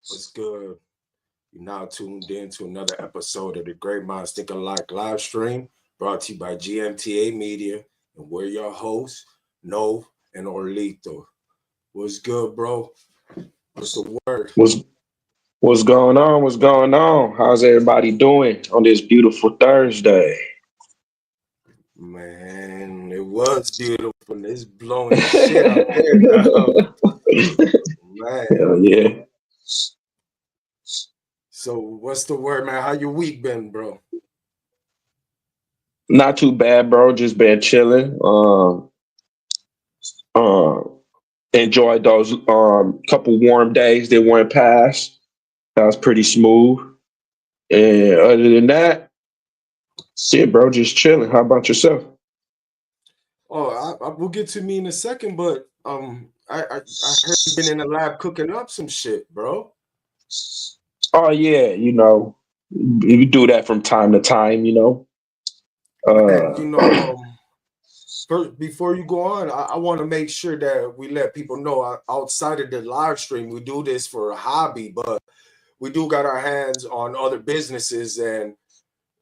What's good? You're now tuned in to another episode of the Great Minds Think Alike live stream brought to you by GMTA Media. And we're your hosts, Nov and Orlito. What's good, bro? What's the word? What's going on? What's going on? How's everybody doing on this beautiful Thursday? Man, it was beautiful. It's blowing the shit out there now. Man. Hell yeah. So what's the word, man? How your week been, bro? Not too bad, bro. Just been chilling. Enjoyed those couple warm days that went past. That was pretty smooth. And other than that, shit, bro, just chilling. How about yourself? Oh, I will get to me in a second, but I heard you been in the lab cooking up some shit, bro. Oh yeah, we do that from time to time. Man, Uh first, before you go on, I want to make sure that we let people know outside of the live stream, we do this for a hobby, but we do got our hands on other businesses and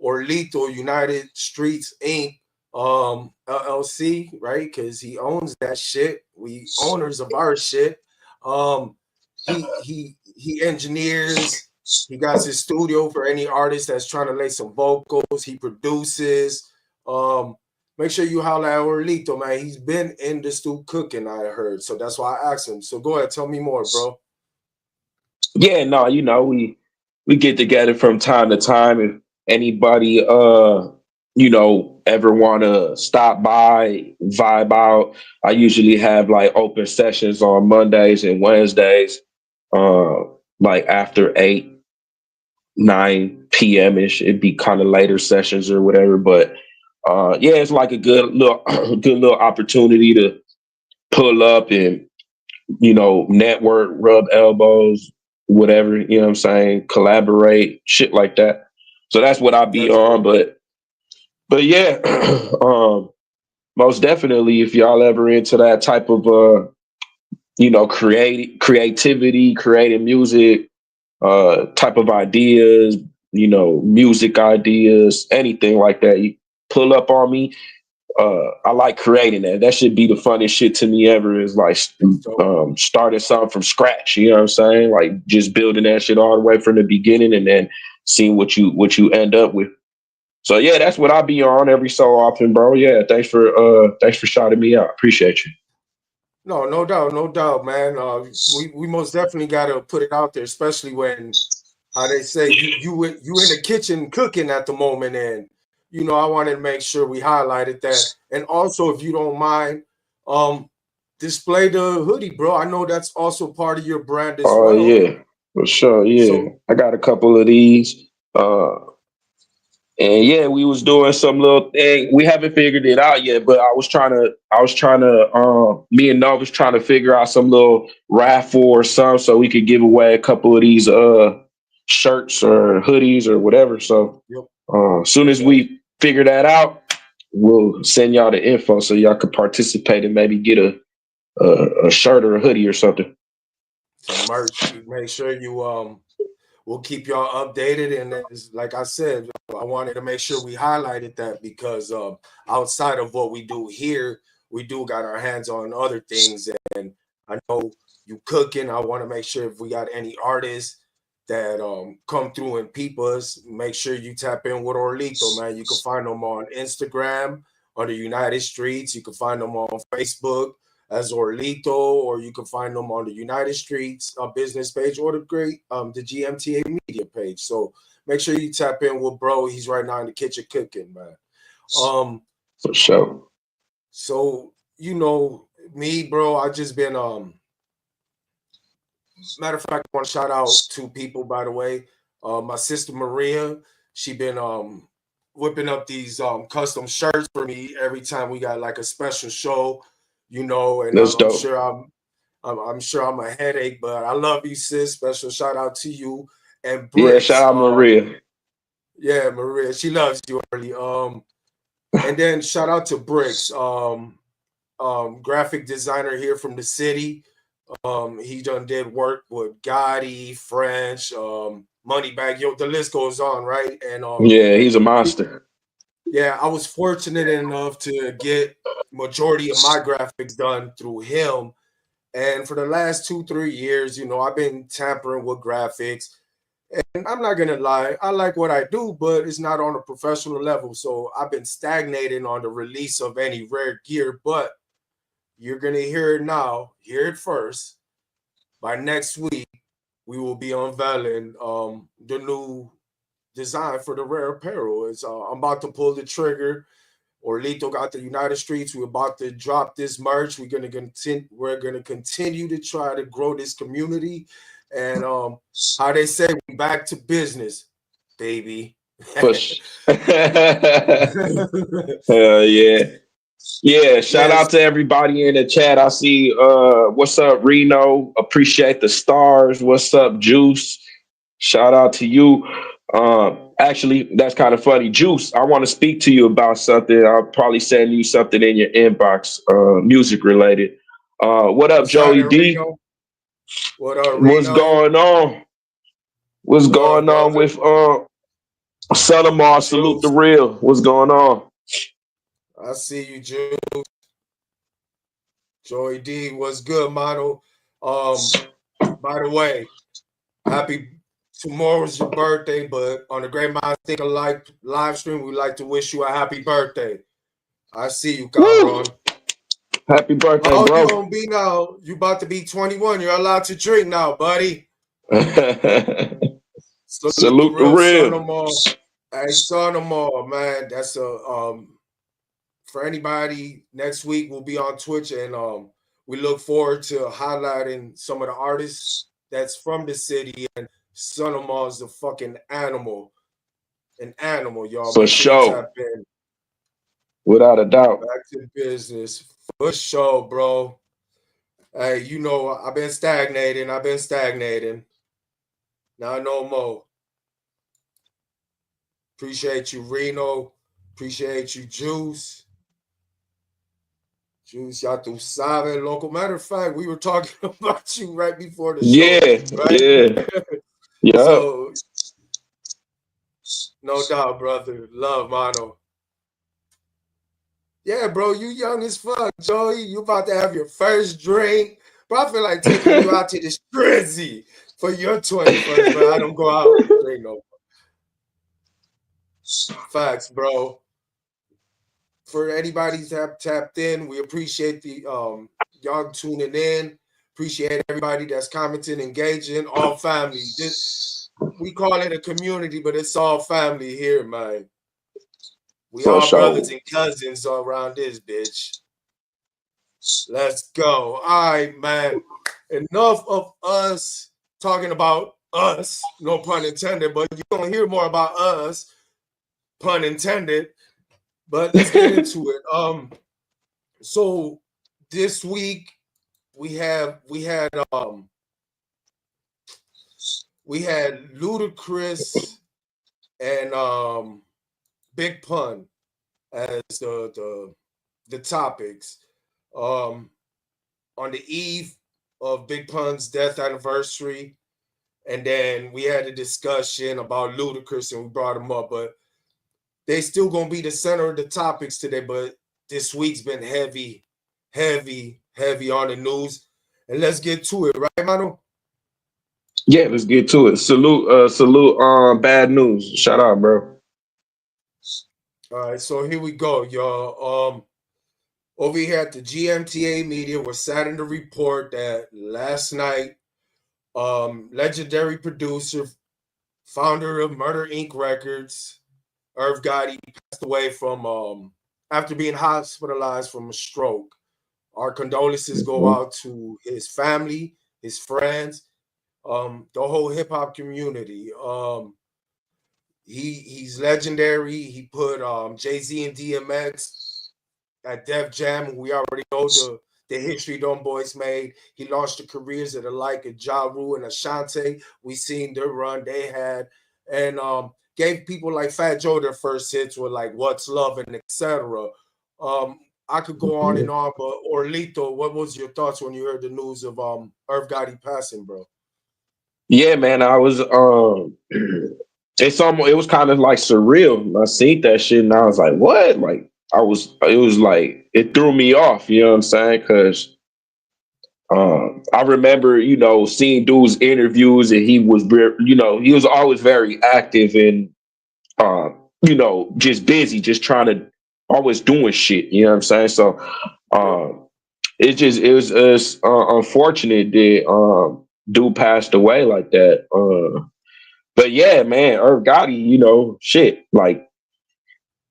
Orlito United Streets Inc. LLC, right? Because he owns that shit. We owners of our shit. Um, he engineers. He got his studio for any artist that's trying to lay some vocals. He produces. Um, Make sure you holler at Orlito, man. He's been in the stew cooking, I heard. So that's why I asked him. So go ahead, tell me more, bro. yeah, no, we get together from time to time. If anybody ever wanna stop by, vibe out, I usually have like open sessions on Mondays and Wednesdays, uh like after 8, 9 p.m. ish. It'd be kind of later sessions or whatever. But yeah, it's like a good little good little opportunity to pull up and network, rub elbows, whatever, what I'm saying, collaborate, shit like that. So that's what I be That's on. dope. But yeah, most definitely if y'all ever into that type of creativity, creating music, type of ideas, music ideas, anything like that, you pull up on me. I like creating that. That should be the funnest shit to me ever. Is like That's dope. starting something from scratch. You know what I'm saying? Like just building that shit all the way from the beginning, and then seeing what you end up with. So yeah, that's what I be on every so often, bro. Yeah, thanks for shouting me out. Appreciate you. No, no doubt, man. We most definitely got to put it out there, especially when how they say you in the kitchen cooking at the moment, and I wanted to make sure we highlighted that, and also if you don't mind, um, display the hoodie, bro. I know that's also part of your brand as Oh well. yeah, for sure. Yeah, So I got a couple of these. Uh, And yeah, we was doing some little thing. We haven't figured it out yet, but me and Nova was trying to figure out some little raffle or something so we could give away a couple of these shirts or hoodies or whatever. So yep, as soon as okay. we figure that out, we'll send y'all the info so y'all could participate and maybe get a shirt or a hoodie or something. Some merch. Make sure you we'll keep y'all updated. And like I said, I wanted to make sure we highlighted that because outside of what we do here, we do got our hands on other things. And I know you cooking. I want to make sure if we got any artists that come through and peep us, make sure you tap in with Orlito, man. You can find them on Instagram under United Streets. You can find them on Facebook as Orlito, or you can find them on the United Streets business page or the GMTA media page. So make sure you tap in with bro. He's right now in the kitchen cooking, man. Um, For sure. so me, bro. I just been matter of fact, I want to shout out two people, by the way. My sister Maria, she been whipping up these custom shirts for me every time we got like a special show, and That's I'm dope. sure I'm sure I'm a headache, but I love you, sis. Special shout out to you and Yeah, shout Bricks. out Maria. Yeah, Maria, she loves you early. And then shout out to Bricks, graphic designer here from the city. He done did work with Gotti, French, Moneybagg. Yo, the list goes on, right? And Yeah, he's a monster. yeah, I was fortunate enough to get majority of my graphics done through him. And for the last 2-3 years, I've been tampering with graphics. And I'm not gonna lie, I like what I do, but it's not on a professional level. So I've been stagnating on the release of any rare gear. But you're gonna hear it now, hear it first. By next week, we will be unveiling the new design for the rare apparel. It's I'm about to pull the trigger. Orlito got the United Streets. We're about to drop this merch. We're gonna continue to try to grow this community. And how they say, we back to business, baby. Push. Yeah. Yeah, shout Yes, out to everybody in the chat. I see what's up, Reno? Appreciate the stars. What's up, Juice? Shout out to you. Actually, that's kind of funny. Juice, I want to speak to you about something. I'll probably send you something in your inbox, music related. What up, what's that, Joey D? Reno? What up, What's Reno? going on? What's Love, going on brother. with Son of Mars? Salute the Juice. real. What's going on? I see you, Juice. Joey D, what's good, model? By the way, happy tomorrow's your birthday, but on the Great Minds Think Alike live stream, we'd like to wish you a happy birthday. I see you, Woo! Cabron. Happy birthday, How old you bro. gonna be now? You about to be 21. You're allowed to drink now, buddy. Salute the Salute the real son real. of Mar. Hey, son of Mar, man. That's a for anybody. Next week we'll be on Twitch, and we look forward to highlighting some of the artists that's from the city. And Son of Mar's a fucking animal, an animal, y'all. For Make sure you sure. tap in. Without a doubt. Back to business for sure, bro. Hey, I've been stagnating. Now no more. Appreciate you, Reno. Appreciate you, Juice. Juice, y'all do sabe, local. Matter of fact, we were talking about you right before the show, Yeah. right? Yeah. Yeah. So, no doubt, brother. Love, mano. Yeah, bro, you young as fuck, Joey. You about to have your first drink. Bro, I feel like taking you out to the Strizzy for your 21st, but I don't go out and drink no more. Facts, bro. For anybody tapped in, we appreciate the y'all tuning in. Appreciate everybody that's commenting, engaging, all family. We call it a community, but it's all family here, man. We For all brothers sure. and cousins all around this bitch. Let's go. All right, man. Enough of us talking about us, no pun intended, but you're gonna hear more about us, pun intended. But let's get into it. So this week we had Ludacris and Big Pun as the topics. On the eve of Big Pun's death anniversary, and then we had a discussion about Ludacris and we brought him up, but they still gonna be the center of the topics today. But this week's been heavy on the news. And let's get to it, right, Mano? Yeah, let's get to it. Salute, bad news. Shout out, bro. All right, so here we go, y'all. Over here at the GMTA media, we're saddened to report that last night, legendary producer, founder of Murder Inc. Records, Irv Gotti, passed away from after being hospitalized from a stroke. Our condolences go out to his family, his friends, the whole hip hop community. He's legendary. He put Jay-Z and DMX at Def Jam. We already know the history them boys made. He launched the careers of the like of Ja Rule and Ashanti. We seen the run they had, and gave people like Fat Joe their first hits with like "What's Love" and etc. I could go on and on, but Orlito, what was your thoughts when you heard the news of Irv Gotti passing, bro? Yeah, man, I was it was kind of like surreal. I seen that shit and I was like, what? Like it was like it threw me off, you know what I'm saying? Cause I remember, seeing dudes interviews and he was he was always very active and just busy, just trying to always doing shit, you know what I'm saying? So it was unfortunate that dude passed away like that. But yeah, man, Irv Gotti, shit. Like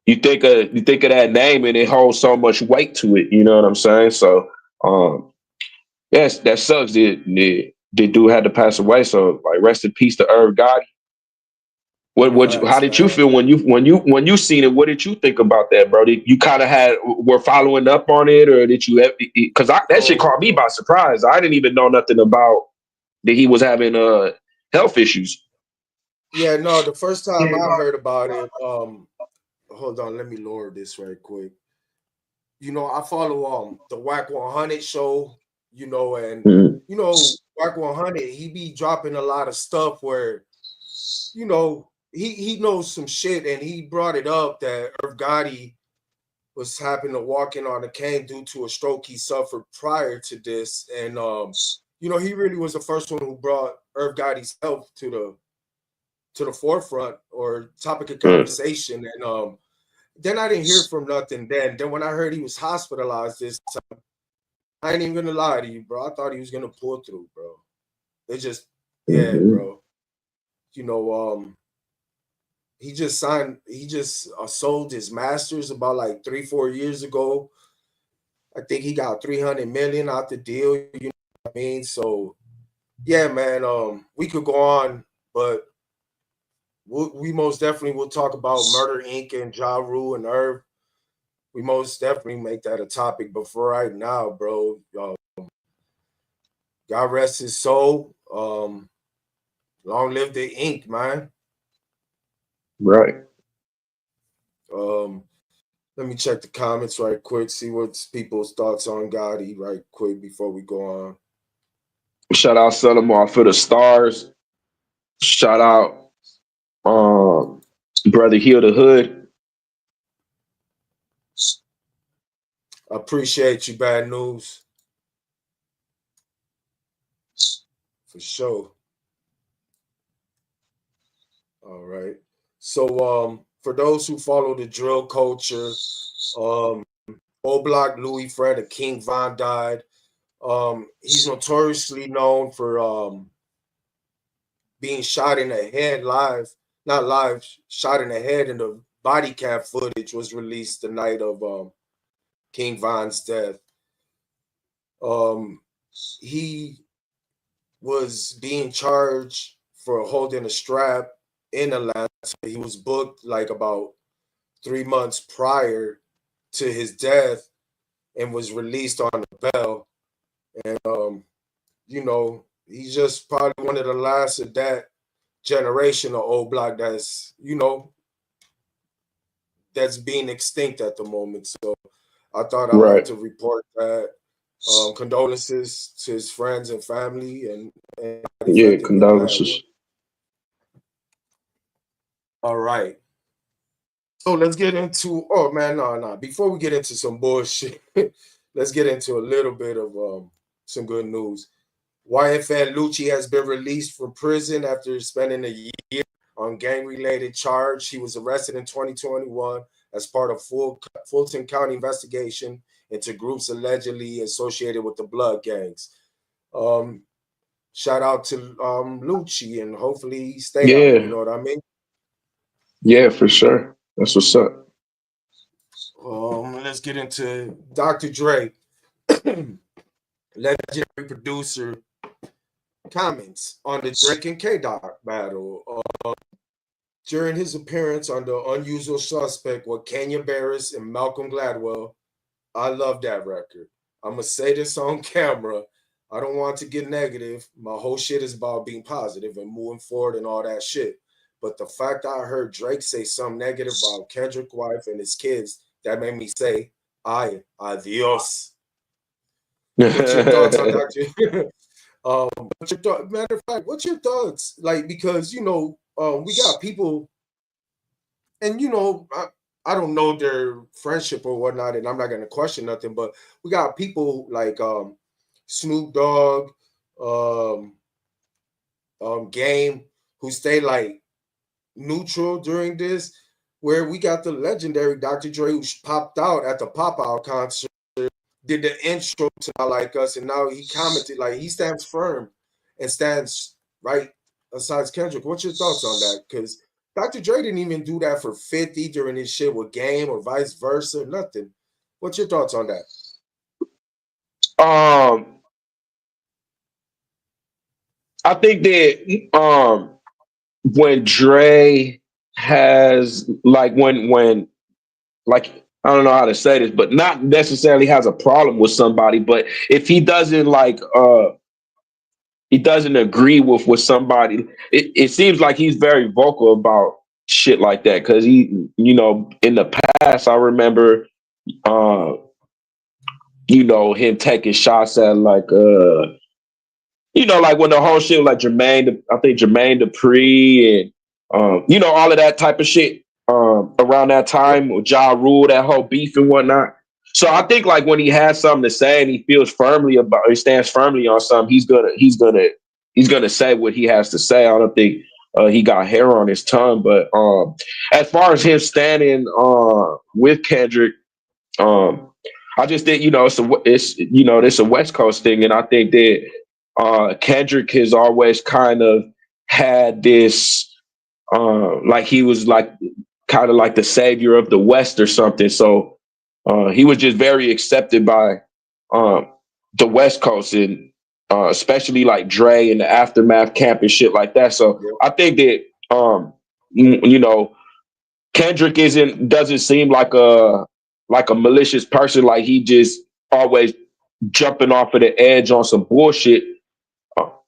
you think of that name and it holds so much weight to it. You know what I'm saying? So, yes, that sucks. The dude had to pass away. So, like, rest in peace to Irv Gotti. How Facts, did you man. feel when you seen it? What did you think about that, bro? Did you kind of were following up on it, or did you? Because that shit So caught me by surprise. I didn't even know nothing about that he was having health issues. yeah, no, the first time I heard about it, hold on, let me lower this right quick. I follow the Whack 100 show, and Mhm. Whack 100, he be dropping a lot of stuff where, he knows some shit, and he brought it up that Irv Gotti was happened to walking on a cane due to a stroke he suffered prior to this. And he really was the first one who brought Irv Gotti's health to the forefront or topic of Mhm. conversation. And then I didn't hear from nothing then. Then when I heard he was hospitalized this time, I ain't even gonna lie to you, bro. I thought he was gonna pull through, bro. It just, yeah, Mhm. bro. You know, he just sold his masters about like 3-4 years ago. I think he got 300 million out the deal. You know what I mean? So yeah, man. We could go on, but we most definitely will talk about Murder Inc. and Ja Rule and Irv. We most definitely make that a topic. But for right now, bro, God rest his soul. Long live the ink, man. Right. Um, Let me check the comments right quick, see what's people's thoughts on Gotti right quick before we go on. Shout out Lamar for the stars. Shout out brother Heal the Hood. Appreciate you, Bad News, for sure. All right. So for those who follow the drill culture, um O Block Louis Fred of King Von died. He's notoriously known for being shot in the head live, not live, shot in the head, and the body cam footage was released the night of King Von's death. Um he was being charged for holding a strap in Atlanta. He was booked like about 3 months prior to his death and was released on the bail. And he's just probably one of the last of that generation of old block that's being extinct at the moment. So I thought I'd like Right. to report that. Condolences to his friends and family and Yeah, affected with that. condolences. All right. So let's get into. Oh man, no. Before we get into some bullshit, let's get into a little bit of some good news. YFN Lucci has been released from prison after spending a year on gang-related charge. He was arrested in 2021 as part of Fulton County investigation into groups allegedly associated with the Blood gangs. Um, Shout out to Lucci, and hopefully he stay out. You Yeah. know what I mean? Yeah, for sure. That's what's up. Let's get into Dr. Dre, legendary producer, comments on the Drake and K.Dot battle. During his appearance on the Unusual Suspect with Kenya Barris and Malcolm Gladwell, I love that record. I'm going to say this on camera. I don't want to get negative. My whole shit is about being positive and moving forward and all that shit. But the fact I heard Drake say something negative about Kendrick's wife and his kids, that made me say, Adios. What's your thoughts on Dr. What's your thought? Matter of fact, what's your thoughts? Like, because we got people, and I don't know their friendship or whatnot, and I'm not gonna question nothing, but we got people like Snoop Dogg, um, Game, who stay like neutral during this, where we got the legendary Dr. Dre who popped out at the Pop Out concert, did the intro to Not Like Us, and now he commented like he stands firm and stands right besides Kendrick. What's your thoughts on that? Because Dr. Dre didn't even do that for 50 during his shit with Game or vice versa, nothing. What's your thoughts on that? I think that when Dre has when like I don't know how to say this, but not necessarily has a problem with somebody, but if he doesn't he doesn't agree with somebody, it seems like he's very vocal about shit like that. Cause he, in the past, I remember him taking shots at like when the whole shit like I think Jermaine Dupri and all of that type of shit around that Yep. time with Ja Rule, that whole beef and whatnot. So I think like when he has something to say and he stands firmly on something, he's gonna say what he has to say. I don't think he got hair on his tongue, but as far as him standing with Kendrick, I just think it's a West Coast thing, and I think that Kendrick has always kind of had this like he was like kind of like the savior of the West or something. So he was just very accepted by the West Coast, and especially like Dre and the Aftermath camp and shit like that. So Yep. I think that Kendrick doesn't seem like a malicious person. Like he just always jumping off of the edge on some bullshit.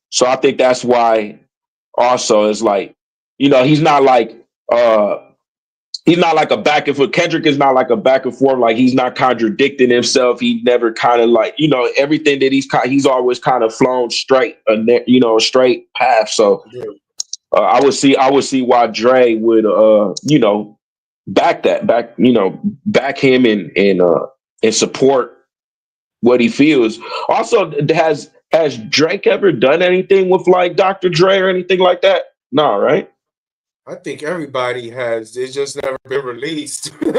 So I think that's why also it's like, he's not like a back and forth. Kendrick is not like a back and forth. Like he's not contradicting himself. He never kind of like, everything that he's always kind of flown straight, a straight path. So Yeah. I would see why Dre would, back him and support what he feels. Also, has Drake ever done anything with like Dr. Dre or anything like that? No, right? I think everybody has. It's just never been released. I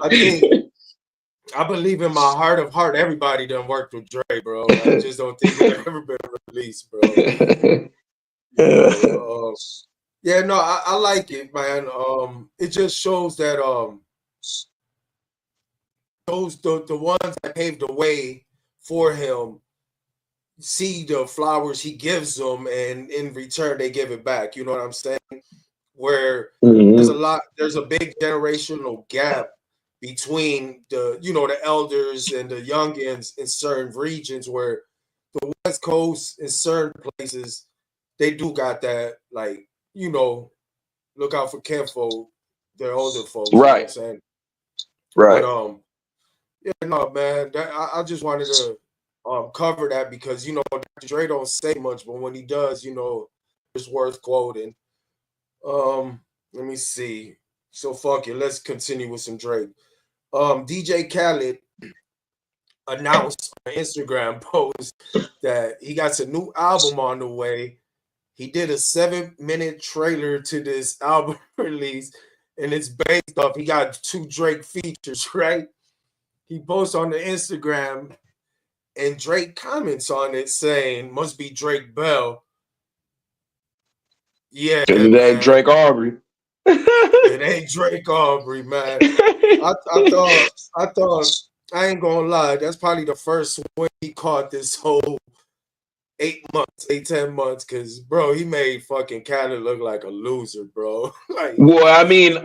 think I believe in my heart of heart everybody done worked with Dre, bro. I just don't think it ever been released, bro. Yeah, no, I like it, man. It just shows that the ones that paved the way for him see the flowers he gives them, and in return they give it back. You know what I'm saying? Where Mhm. there's a big generational gap between the elders and the youngins in certain regions, where the West Coast in certain places they do got that, like, look out for kinfolk, the older folks, you know what I'm Right, saying? But right. yeah, no, man, I just wanted to cover that because Dr. Dre don't say much, but when he does, it's worth quoting. Let me see. So fuck it, let's continue with some Drake. DJ Khaled announced on an Instagram post that he got a new album on the way. He did a 7-minute trailer to this album release, and it's based off. He got 2 Drake features, right? He posts on the Instagram, and Drake comments on it saying, "Must be Drake Bell." Yeah, And it ain't man, Drake Aubrey. it ain't Drake Aubrey, man. I thought I ain't gonna lie. That's probably the first one he caught this whole 8 months, 10 months, because bro, he made fucking Khaled look like a loser, bro. Like, Well, I mean,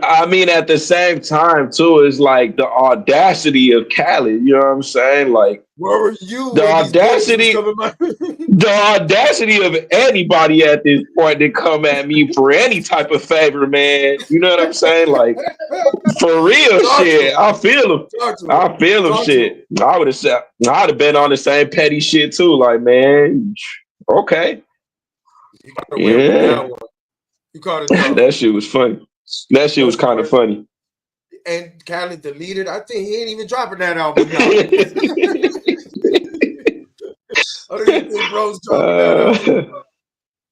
at the same time too, it's like the audacity of Khaled. You know what I'm saying? Like Where were you The when these bullets was audacity, coming my the audacity of anybody at this point to come at me for any type of favor, man. You know what I'm saying? Like, for real Talk to shit. him. I feel him. Talk to him. I feel him Talk to him. shit. I'd have been on the same petty shit too. Like, man, okay. You got away with Yeah. that one. You caught it tough. That shit was funny. That shit was That's kind of crazy. funny. And Khaled deleted. I think he ain't even dropping that album now. I don't even think bro's dropping that album.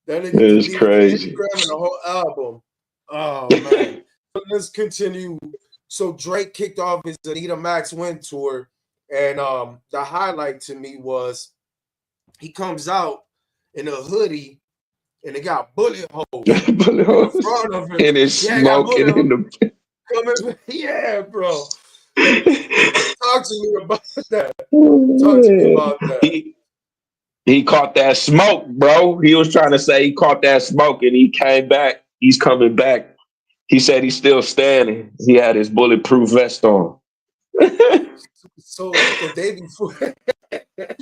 That nigga It's deleted the crazy. Instagram and the whole album. Oh man. But let's continue. So Drake kicked off his Anita Max Win tour, and the highlight to me was he comes out in a hoodie and it got bullet holes Bullet in the holes. front of it. And it's Yeah, it got smoking bullet in holes the. coming. Yeah, bro. Talk to me about that. Talk to me about that. He caught that smoke, bro. He was trying to say he caught that smoke and he came back. He's coming back. He said he's still standing. He had his bulletproof vest on. So the day before that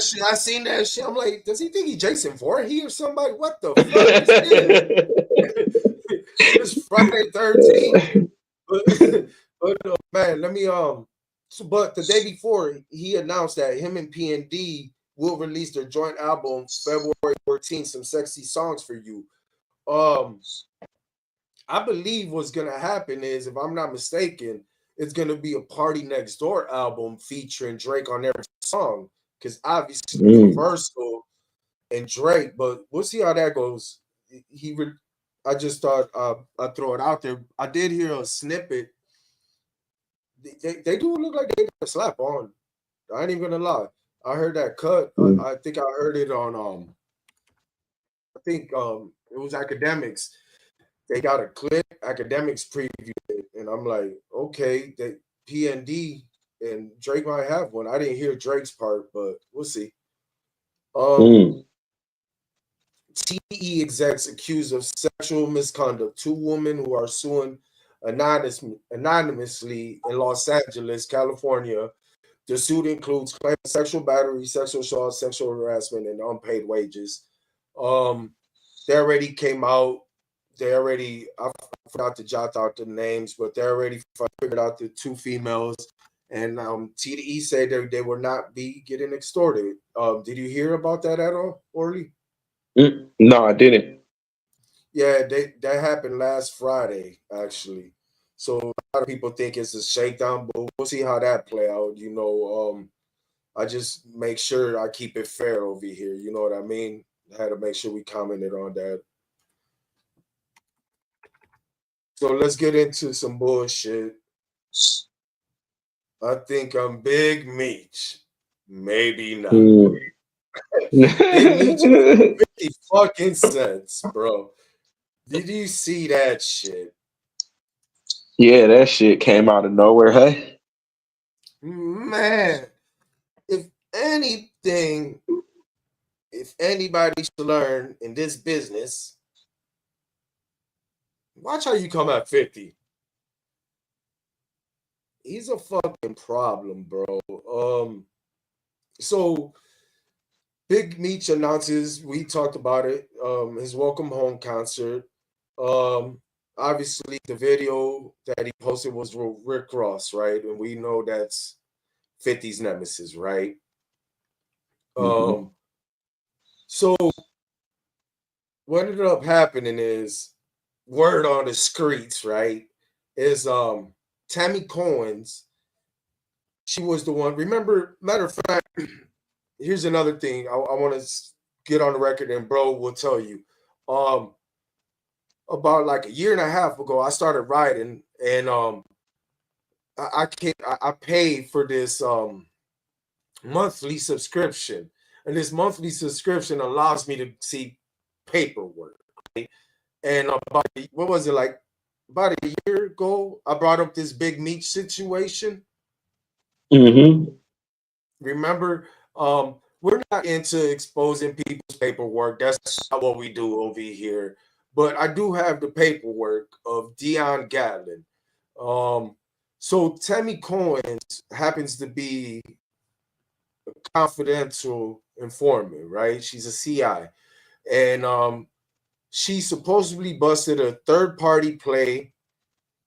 shit, I seen that shit. I'm like, does he think he Jason Voorhees or somebody? What the fuck is this? It's Friday 13th. But man, let me so but the day before he announced that him and P&D will release their joint album February 14th, Some Sexy Songs for You. I believe what's gonna happen is, if I'm not mistaken, it's gonna be a Party Next Door album featuring Drake on every song. Because obviously Universal and Drake, but we'll see how that goes. I just thought I'd throw it out there. I did hear a snippet. They do look like they got a slap on. I ain't even gonna lie. I heard that cut. I think I heard it on I think it was Academics. They got a clip, Academics preview it, and I'm like, okay, that P&D and Drake might have one. I didn't hear Drake's part, but we'll see. TE execs accused of sexual misconduct. Two women who are suing anonymously in Los Angeles, California. The suit includes claiming sexual battery, sexual assault, sexual harassment, and unpaid wages. They already came out. I forgot to jot out the names, but they already figured out the two females. And TDE said they will not be getting extorted. Did you hear about that at all, Orly? No, I didn't. Yeah, that happened last Friday, actually. So a lot of people think it's a shakedown, but we'll see how that play out. I just make sure I keep it fair over here. You know what I mean? I had to make sure we commented on that. So let's get into some bullshit. I think I'm Big Meech. Maybe not. Big Meech 50 fucking cents, bro. Did you see that shit? Yeah, that shit came out of nowhere, hey? Man, if anything, if anybody should learn in this business, watch how you come at 50. He's a fucking problem, bro. So Big Meech announces, we talked about it, his welcome home concert. Obviously the video that he posted was Rick Ross, right? And we know that's 50's nemesis, right? So what ended up happening is, word on the streets, right? Is Tammy Cohen's. She was the one. Remember, matter of fact, here's another thing I want to get on the record, and bro will tell you. About like a year and a half ago, I started writing, and I paid for this monthly subscription, and this monthly subscription allows me to see paperwork. Right? And what was it, like about a year ago? I brought up this Big Meech situation. Remember, we're not into exposing people's paperwork. That's not what we do over here. But I do have the paperwork of Dion Gatlin. So Tammy Cohen happens to be confidential informant, right? She's a CI. And she supposedly busted a third-party play,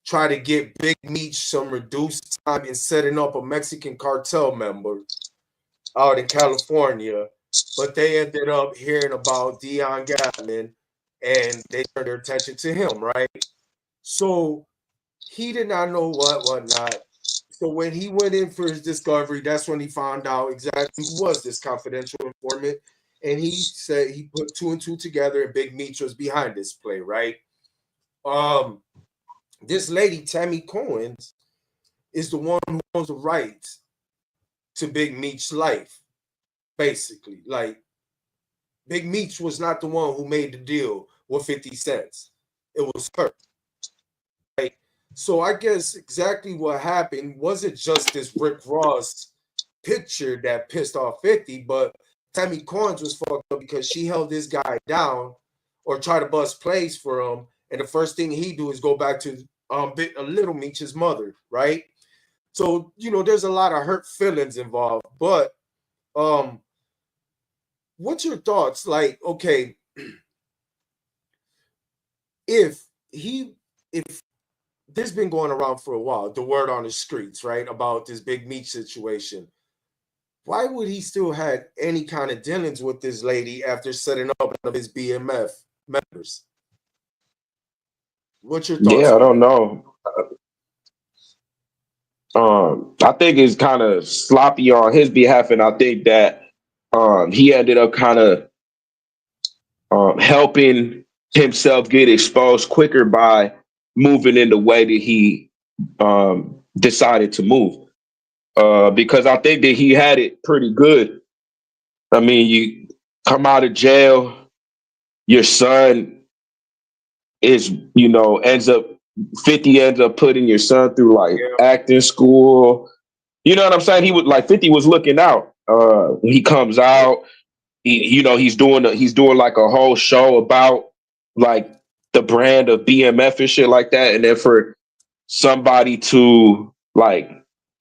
try to get Big Meech some reduced time in setting up a Mexican cartel member out in California, but they ended up hearing about Dion Gatman and they turned their attention to him, right? So he did not know whatnot. So when he went in for his discovery, that's when he found out exactly who was this confidential informant. And he said he put two and two together and Big Meech was behind this play, right? Um, this lady, Tammy Cohen's, is the one who owns the rights to Big Meech's life, basically. Like, Big Meech was not the one who made the deal with 50 cents. It was her. Right? So I guess exactly what happened wasn't just this Rick Ross picture that pissed off 50, but Tammy Coins was fucked up because she held this guy down or tried to bust plays for him. And the first thing he do is go back to Little Meech's mother, right? So, there's a lot of hurt feelings involved. But what's your thoughts? Like, okay, if this been going around for a while, the word on the streets, right, about this Big Meech situation, why would he still had any kind of dealings with this lady after setting up one of his BMF members? What's your thoughts Yeah, I on don't that? know. I think it's kind of sloppy on his behalf, and I think that he ended up kind of helping himself get exposed quicker by moving in the way that he decided to move. Because I think that he had it pretty good. I mean, you come out of jail, your son is, ends up 50 ends up putting your son through like Yeah, acting school. You know what I'm saying? He was like 50 was looking out. When he comes yeah. out, he's doing like a whole show about like the brand of BMF and shit like that. And then for somebody to like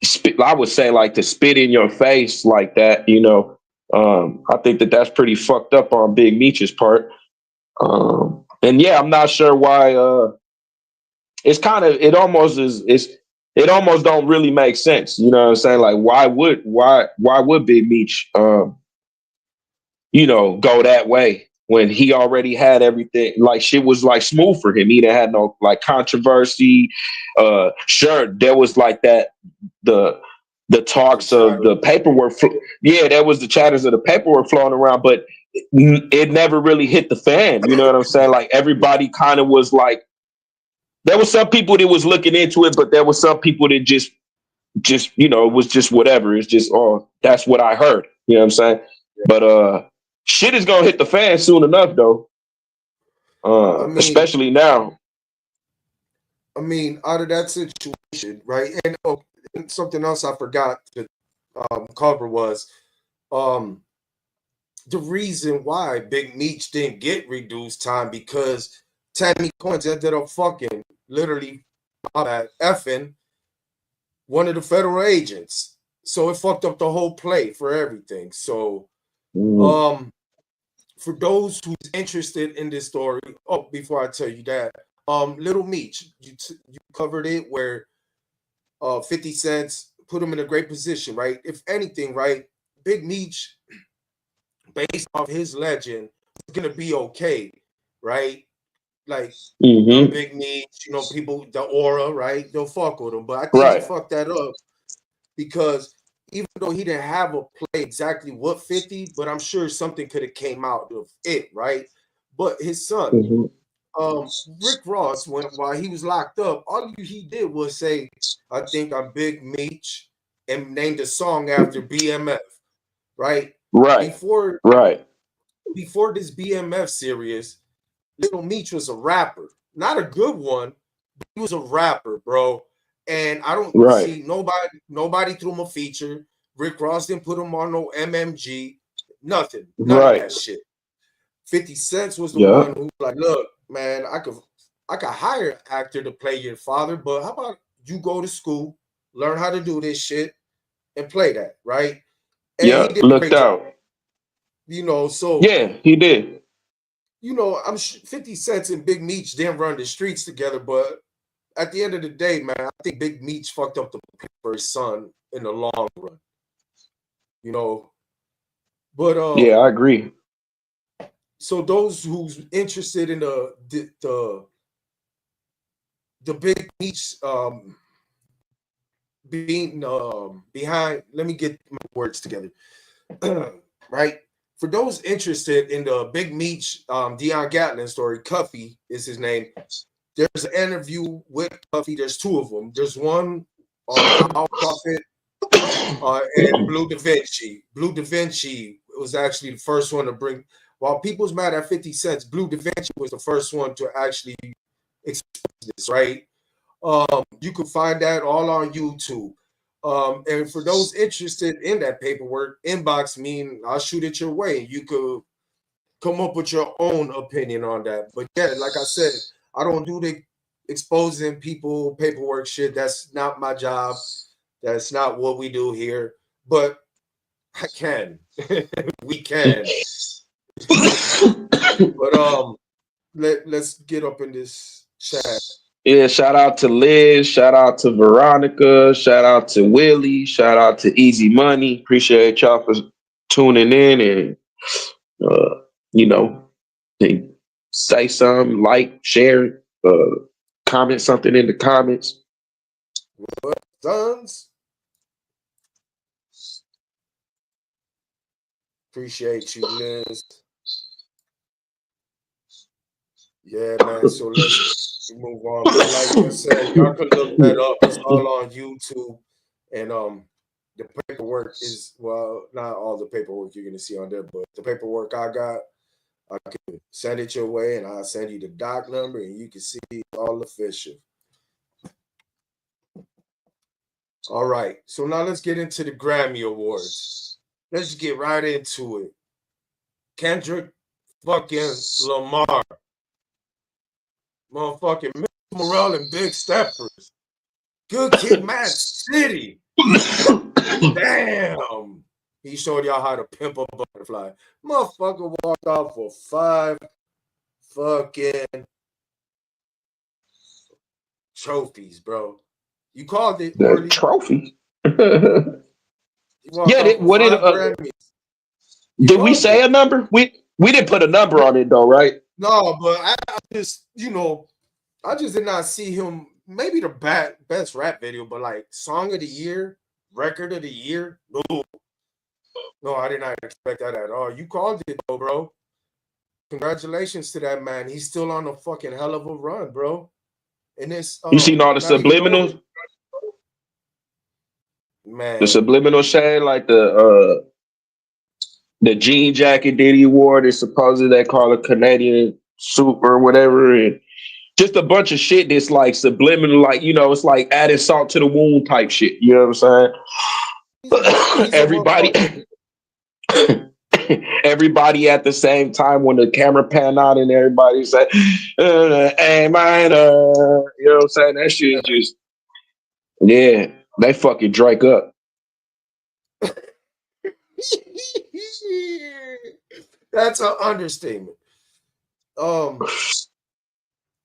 spit, I would say like to spit in your face like that, I think that that's pretty fucked up on Big Meech's part. And yeah, I'm not sure why. It's kind of it almost don't really make sense. You know what I'm saying? Like why would Big Meech go that way when he already had everything? Like shit was like smooth for him. He didn't have no like controversy. Sure, there was like that the The talks of chatter. the paperwork. Yeah, there was the chatters of the paperwork flowing around, but it never really hit the fan. You know what I'm saying? Like everybody kind of was like, there was some people that was looking into it, but there was some people that just it was just whatever. It's just, oh, that's what I heard. You know what I'm saying? But shit is gonna hit the fan soon enough, though. I mean, Especially now. out of that situation, right? And something else I forgot to cover was um the reason why Big Meech didn't get reduced time because Tammy Coins ended up fucking literally effing one of the federal agents. So it fucked up the whole play for everything. So Mm, um for those who's interested in this story, before I tell you that, Little Meech, you covered it where 50 cents put him in a great position, right? If anything, right, Big Meech, based off his legend, is gonna be okay, right? Like hmm. Big Meech, people, the aura, right? They'll fuck with him. But I think he Right. fucked that up because even though he didn't have a play exactly what 50, but I'm sure something could have came out of it, right? But his son, Hmm. Rick Ross, while he was locked up, all he did was say, I think I'm Big Meech, and named a song after BMF, right? Right. Before Right. before this BMF series, Little Meech was a rapper. Not a good one, but he was a rapper, bro. And I don't Right. see nobody threw him a feature. Rick Ross didn't put him on no MMG, nothing, none of Right. that shit. 50 Cent was the Yeah. one who was like, look, man, I could hire an actor to play your father, but how about you go to school, learn how to do this shit, and play that, right? and he Yeah, did a looked great job. out. You know, so Yeah, he did. you know, 50 Cent and Big Meech didn't run the streets together, but at the end of the day, man, I think Big Meech fucked up the for his son in the long run. You know, but Yeah, I agree. so those who's interested in the Big Meech being behind, let me get my words together. Right? For those interested in the Big Meech Deion Gatlin story, Cuffy is his name. There's an interview with Cuffy. There's two of them. There's one on Al Prophet and Blue Da Vinci. Blue Da Vinci was actually the first one to bring. While people's mad at 50 cents, Blue Da Vinci was the first one to actually expose this, right? You can find that all on YouTube. And for those interested in that paperwork, inbox me and I'll shoot it your way. You could come up with your own opinion on that. But yeah, like I said, I don't do the exposing people paperwork shit. That's not my job. That's not what we do here. But I can. We can. But let's get up in this chat. Yeah, shout out to Liz, shout out to Veronica, shout out to Willie, shout out to Easy Money. Appreciate y'all for tuning in and uh, you know, they say something, like, share, comment something in the comments. What sons? Appreciate you, Liz. Yeah, man. So let's move on. But like I said, y'all can look that up. It's all on YouTube. And the paperwork is, well, not all the paperwork you're gonna see on there, but the paperwork I got, I can send it your way and I'll send you the doc number and you can see it's all official. All right. So now let's get into the Grammy Awards. Let's get right into it. Kendrick fucking Lamar. Motherfucking Miss Morale and Big Steppers. Good Kid, Mad City. Damn. He showed y'all how to pimp a butterfly. Motherfucker walked off for 5 fucking trophies, bro. You called it, The Orly. trophy. He walked off for 5 Grammys. Did we say a number? We didn't put a number on it though, right? No, but I just, I just did not see him. Maybe the best rap video, but like song of the year, record of the year. No, I did not expect that at all. You called it though, bro. Congratulations to that man. He's still on a fucking hell of a run, bro. And it's You seen all the subliminals? Man. The subliminal shade, like the jean jacket Diddy wore, they supposedly they call it Canadian soup or whatever, and just a bunch of shit that's like subliminal, like, it's like adding salt to the wound type shit. You know what I'm saying? Everybody at the same time when the camera pan out and everybody say, hey man, you know what I'm saying? That shit just, yeah, they fucking Drake up. That's an understatement.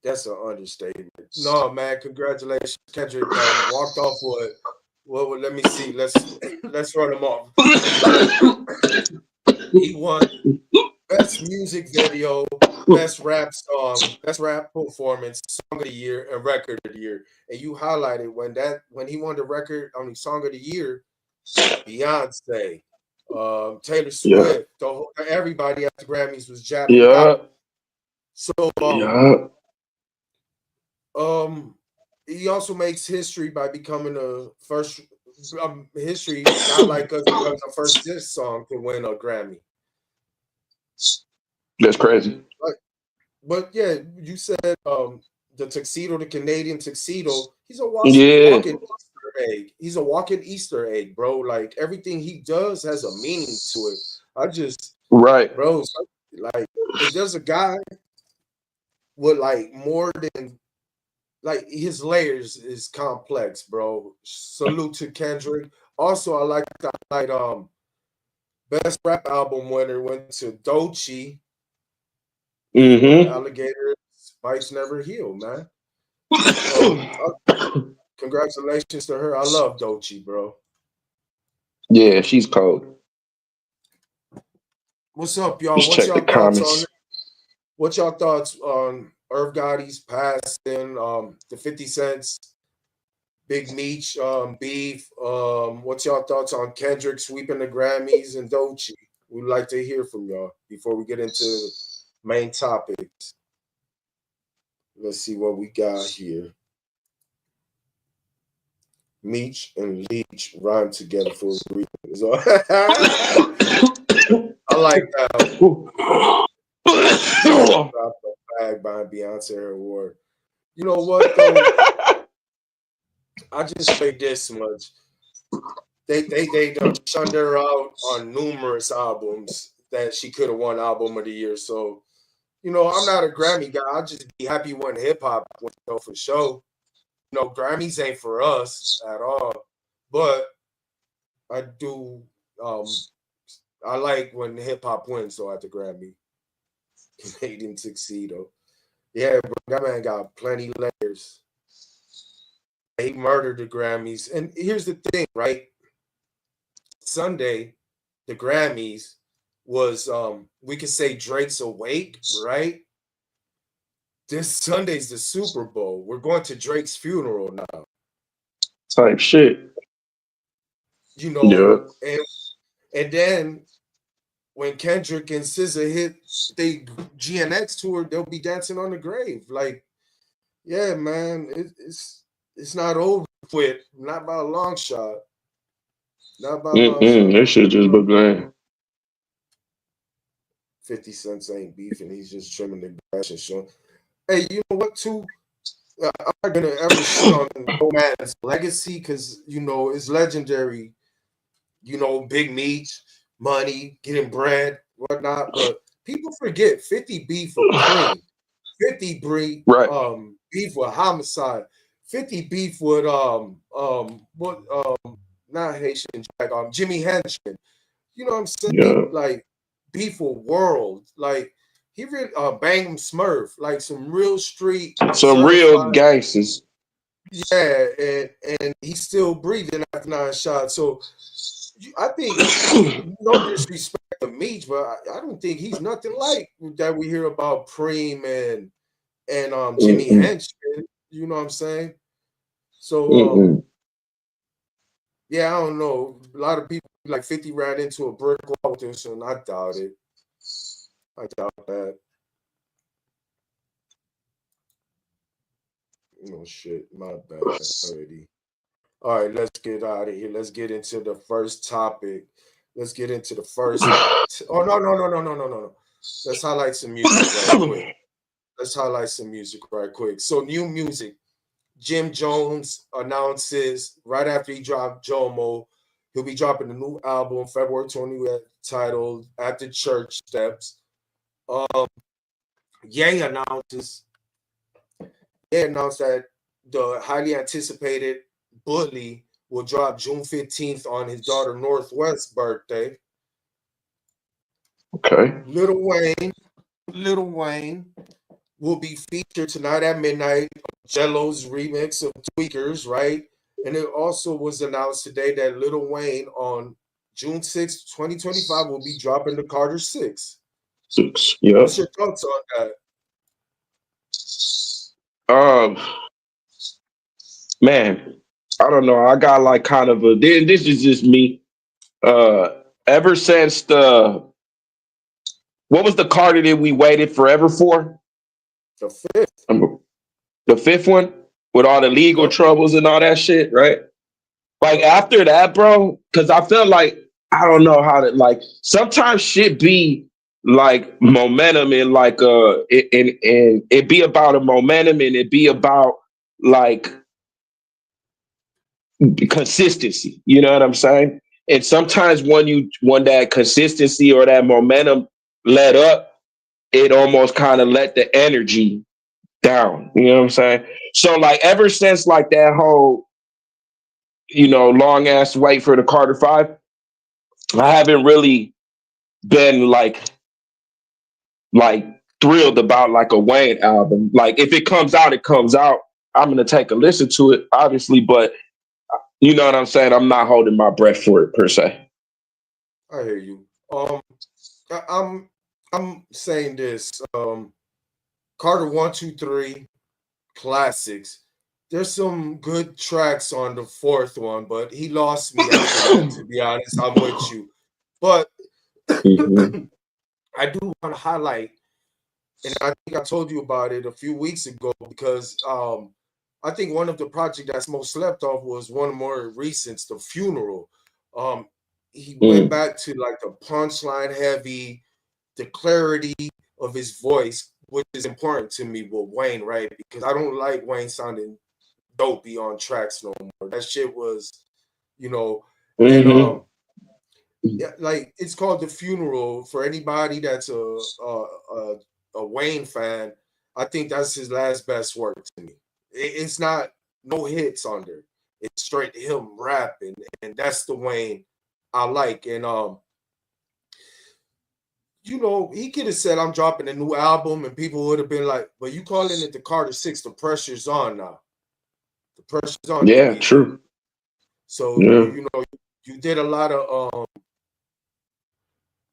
That's an understatement. No, man, congratulations, Kendrick. Walked off with, well, let me see. Let's run him off. He won best music video, best rap song, best rap performance, song of the year, and record of the year. And you highlighted when he won the record on the song of the year, Beyonce, Taylor Swift, everybody at the Grammys was jabbing out. So he also makes history by becoming the first history, not like us, becomes the first diss song to win a Grammy. That's crazy. But yeah, you said the tuxedo, the Canadian tuxedo. He's a walking Easter egg. He's a walking Easter egg, bro. Like everything he does has a meaning to it. Bro, like if there's a guy with like more than, like, his layers is complex, bro. Salute to Kendrick. Also, I like to highlight Best rap album winner went to Doechii. Mm-hmm. Alligator Bites Never Heal, man. Congratulations to her. I love Doechii, bro. Yeah, she's cold. What's up, y'all? Just check the comments. What y'all thoughts on Irv Gotti's passing? The 50 Cents, Big Meech, beef. What's y'all thoughts on Kendrick sweeping the Grammys and Doechii? We'd like to hear from y'all before we get into main topics. Let's see what we got here. Meech and Leech rhyme together for a reason. I like that. Dropped a bag behind Beyonce award. You know what though? I just say this much. They done shunned her out on numerous albums that she could have won album of the year. So, I'm not a Grammy guy. I'll just be happy when hip hop wins though for sure. Grammys ain't for us at all. But I do I like when hip hop wins though at the Grammy. Canadian tuxedo. Yeah, bro, that man got plenty layers. He murdered the Grammys. And here's the thing, right? Sunday, the Grammys was we could say Drake's awake, right? This Sunday's the Super Bowl. We're going to Drake's funeral now. Type shit. Yeah. And then when Kendrick and SZA hit the GNX tour, they'll be dancing on the grave. Like, yeah, man, it's not over with. Not by a long shot. Not by a long shot. This shit just began. 50 Cents ain't beefing. He's just trimming the grass and showing. Hey, you know what, too? I'm not going to ever shit on No Man's legacy because, it's legendary. Big Meat, money, getting bread, whatnot. But people forget 50 beef with Cream. 50 beef with Homicide. 50 beef with not Haitian Jack, Jimmy Henchman. You know what I'm saying? Yeah. Like beef with World. Like he really Bangum Smurf, like some real street, some real gangsters. Yeah, and he's still breathing after 9 shots. So I think no disrespect to Meech, but I don't think he's nothing like that we hear about Preem and Jimmy Henchman. You know what I'm saying? So yeah, I don't know. A lot of people like 50 ran into a brick wall with this, and I doubt it. I doubt that. No shit, my bad already. All right, let's get out of here. Let's get into the first topic. Let's get into the first. Oh no. Let's highlight some music right quick. So new music. Jim Jones announces right after he dropped Jomo, he'll be dropping a new album February 20th titled At the Church Steps. Ye announced that the highly anticipated Bully will drop June 15th on his daughter Northwest's birthday. Okay. Lil Wayne will be featured tonight at midnight on Jello's remix of Tweakers, right? And it also was announced today that Lil Wayne on June 6th, 2025 will be dropping the Carter 6. Yeah. What's your thoughts on that? Man, I don't know. I got like kind of this is just me. Ever since what was the Carter that we waited forever for? The 5th. The 5th one with all the legal troubles and all that shit, right? Like after that, bro, because I felt like I don't know how to like sometimes shit be like momentum and like and it be about a momentum and it be about like consistency. You know what I'm saying? And sometimes when that consistency or that momentum let up, it almost kind of let the energy down. You know what I'm saying? So like ever since like that whole, long ass wait for the Carter 5, I haven't really been like thrilled about like a Wayne album. Like if it comes out, it comes out. I'm gonna take a listen to it, obviously, but you know what I'm saying? I'm not holding my breath for it per se. I hear you. I- I'm I'm saying this. Carter 1, 2, 3 classics. There's some good tracks on the fourth one, but he lost me after that. To be honest, I'm with you. But Mhm. I do want to highlight, and I think I told you about it a few weeks ago because I think one of the projects that's most slept off was one more recent, The Funeral. Um, he went Mm. back to like the punchline heavy, the clarity of his voice, which is important to me with Wayne, right? Because I don't like Wayne sounding dopey on tracks no more. That shit was, you know, and Mhm. yeah, like it's called The Funeral for anybody that's a Wayne fan. I think that's his last best work to me. It's not no hits on there. It's straight him rapping, and that's the Wayne I like. And he could have said I'm dropping a new album, and people would have been like, "But you calling it the Carter Six? The pressure's on now. The pressure's on you, Yeah, Weezy." true. So Yeah. you did a lot of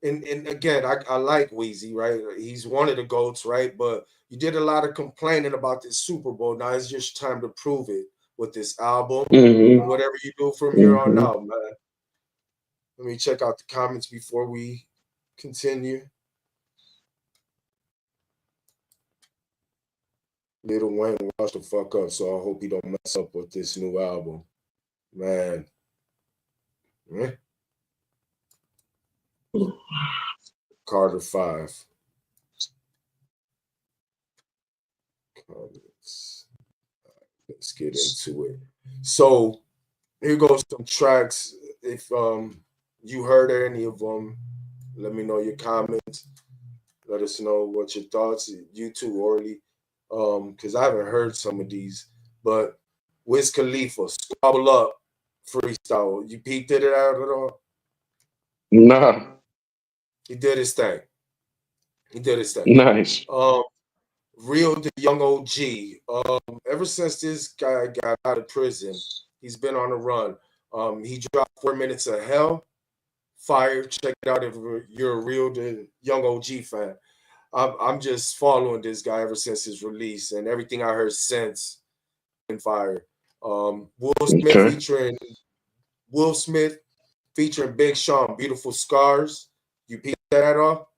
and again, I like Weezy, right? He's one of the goats, right? But you did a lot of complaining about this Super Bowl. Now it's just time to prove it with this album and Mhm. whatever you do from here on Mhm. out, man. Let me check out the comments before we continue. Little Wayne, watch the fuck up. So I hope he don't mess up with this new album, man. Eh? Carter 5. Comments. Let's get into it. So here goes some tracks. If you heard any of them, let me know your comments. Let us know what your thoughts. You too, Orly. Because I haven't heard some of these. But Wiz Khalifa, Squabble Up, freestyle. You peeped it out at all? Nah. He did his thing. He did his thing. Nice. Um, Real the Young OG. Ever since this guy got out of prison, he's been on the run. He dropped 4 Minutes of Hell. Fire. Check it out if you're a real the Young OG fan. I'm just following this guy ever since his release, and everything I heard since been fire. Will Smith Okay. featuring Will Smith featuring Big Sean, Beautiful Scars. You peep that at all?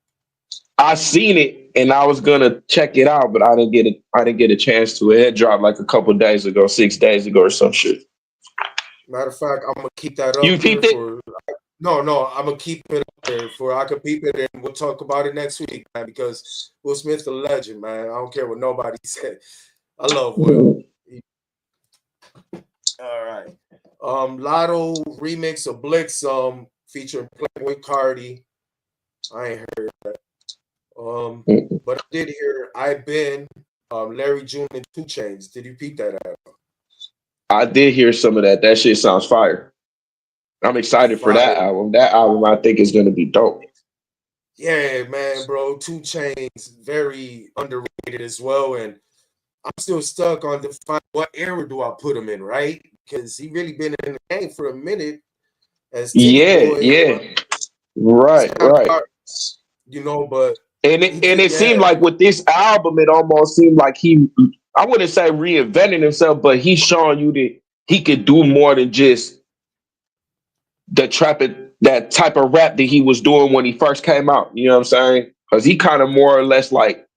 I seen it and I was gonna check it out, but I didn't get it. I didn't get a chance to. It dropped like a couple days ago, 6 days ago, or some shit. Matter of fact, I'm gonna keep that You up there peeped it? for. No, I'm gonna keep it up there for I could peep it and we'll talk about it next week, man. Because Will Smith's a legend, man. I don't care what nobody said. I love Will. All right. Lotto remix of Blitz featuring Playboy Cardi. I ain't heard that. But I did hear I Been Larry June and 2 Chains. Did you peep that out? I did hear some of that. That shit sounds fire. I'm excited for that Fire. album. That album I think is gonna be dope. Yeah, man, bro. 2 Chains very underrated as well. And I'm still stuck on defining what era do I put him in, right? Because he really been in the game for a minute as Titty Yeah, Boy. yeah. Right, Kind right. of, but And he it could, seemed yeah. like with this album, it almost seemed like he, I wouldn't say reinvented himself, but he's showing you that he could do more than just the that type of rap that he was doing when he first came out. You know what I'm saying? Because he kind of more or less like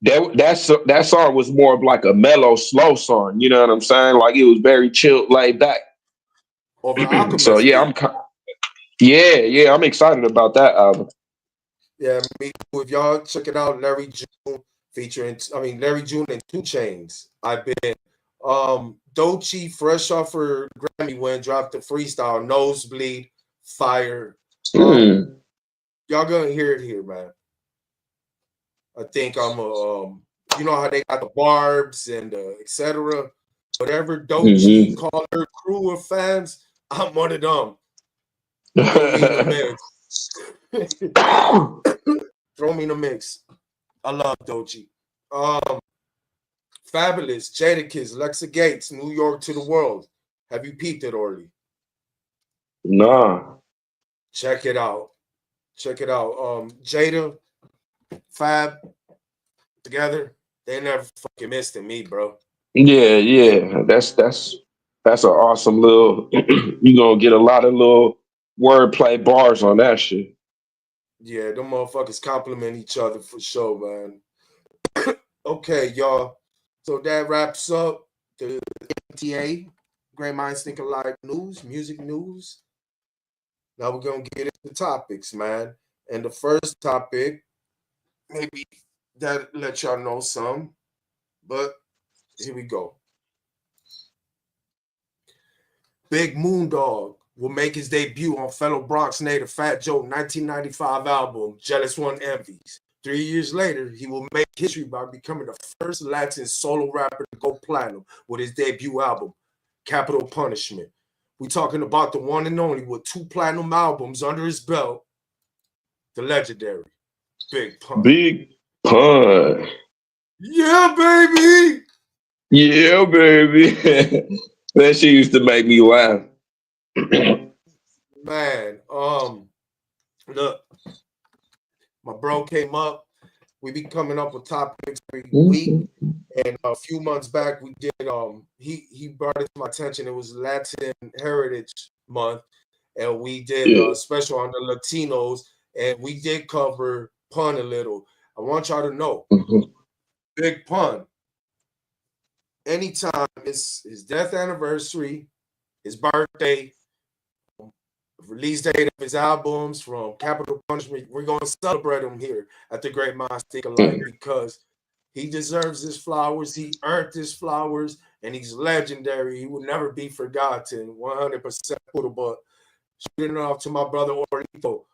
that song was more of like a mellow, slow song. You know what I'm saying? Like it was very chill, laid back. Or the So Alchemist yeah, beat. yeah, I'm excited about that album. Yeah, me too. If y'all check it out, Larry June Larry June and 2 Chains. I've been Doechii, fresh off her Grammy win, dropped the freestyle, Nosebleed, fire. Mm. Y'all gonna hear it here, man. I think I'm a you know how they got the barbs and etc. Whatever Doechii Hmm. called her crew of fans, I'm one of them. Put me in the mix. Throw me in the mix. I love Doechii. Fabulous, Jadakiss, Lexa Gates, New York to the World. Have you peeped it already? Nah. Check it out. Check it out. Jada, Fab, together, they never fucking missed in me, bro. Yeah. That's an awesome little. You gonna get a lot of little wordplay bars on that shit. Yeah, them motherfuckers compliment each other for sure, man. Okay, y'all. So that wraps up the MTA, Great Minds Think Alike news, music news. Now we're gonna get into topics, man. And the first topic, maybe that let y'all know some, but here we go. Big Moondog will make his debut on fellow Bronx native Fat Joe 1995 album, Jealous One Envies. 3 years later, he will make history by becoming the first Latin solo rapper to go platinum with his debut album, Capital Punishment. We talking about the one and only with 2 platinum albums under his belt, the legendary Big Pun. Big Pun. Yeah, baby. Yeah, baby. That shit used to make me laugh. Man, look, my bro came up. We be coming up with topics every week. And a few months back, we did. He brought it to my attention. It was Latin Heritage Month, and we did Yeah. a special on the Latinos, and we did cover Pun a little. I want y'all to know, Big Pun. Anytime it's his death anniversary, his birthday, release date of his albums from Capital Punishment, we're gonna celebrate him here at the Great Minds Think Alike because he deserves his flowers. He earned his flowers, and he's legendary. He will never be forgotten. 100% but shooting it off to my brother Orlito.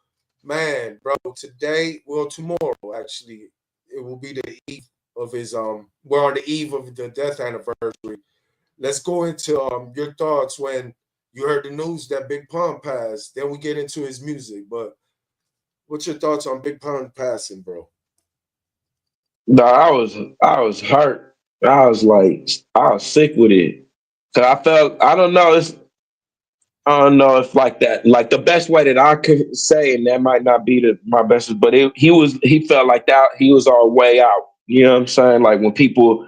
Man, bro, today, well, tomorrow actually, it will be the eve of his we're on the eve of the death anniversary. Let's go into your thoughts when you heard the news that Big Pun passed. Then we get into his music. But what's your thoughts on Big Pun passing, bro? No, I was hurt. I was sick with it. Cause I felt I don't know if like that, like the best way that I could say, and that might not be my best, but he felt like that he was our way out. You know what I'm saying? Like when people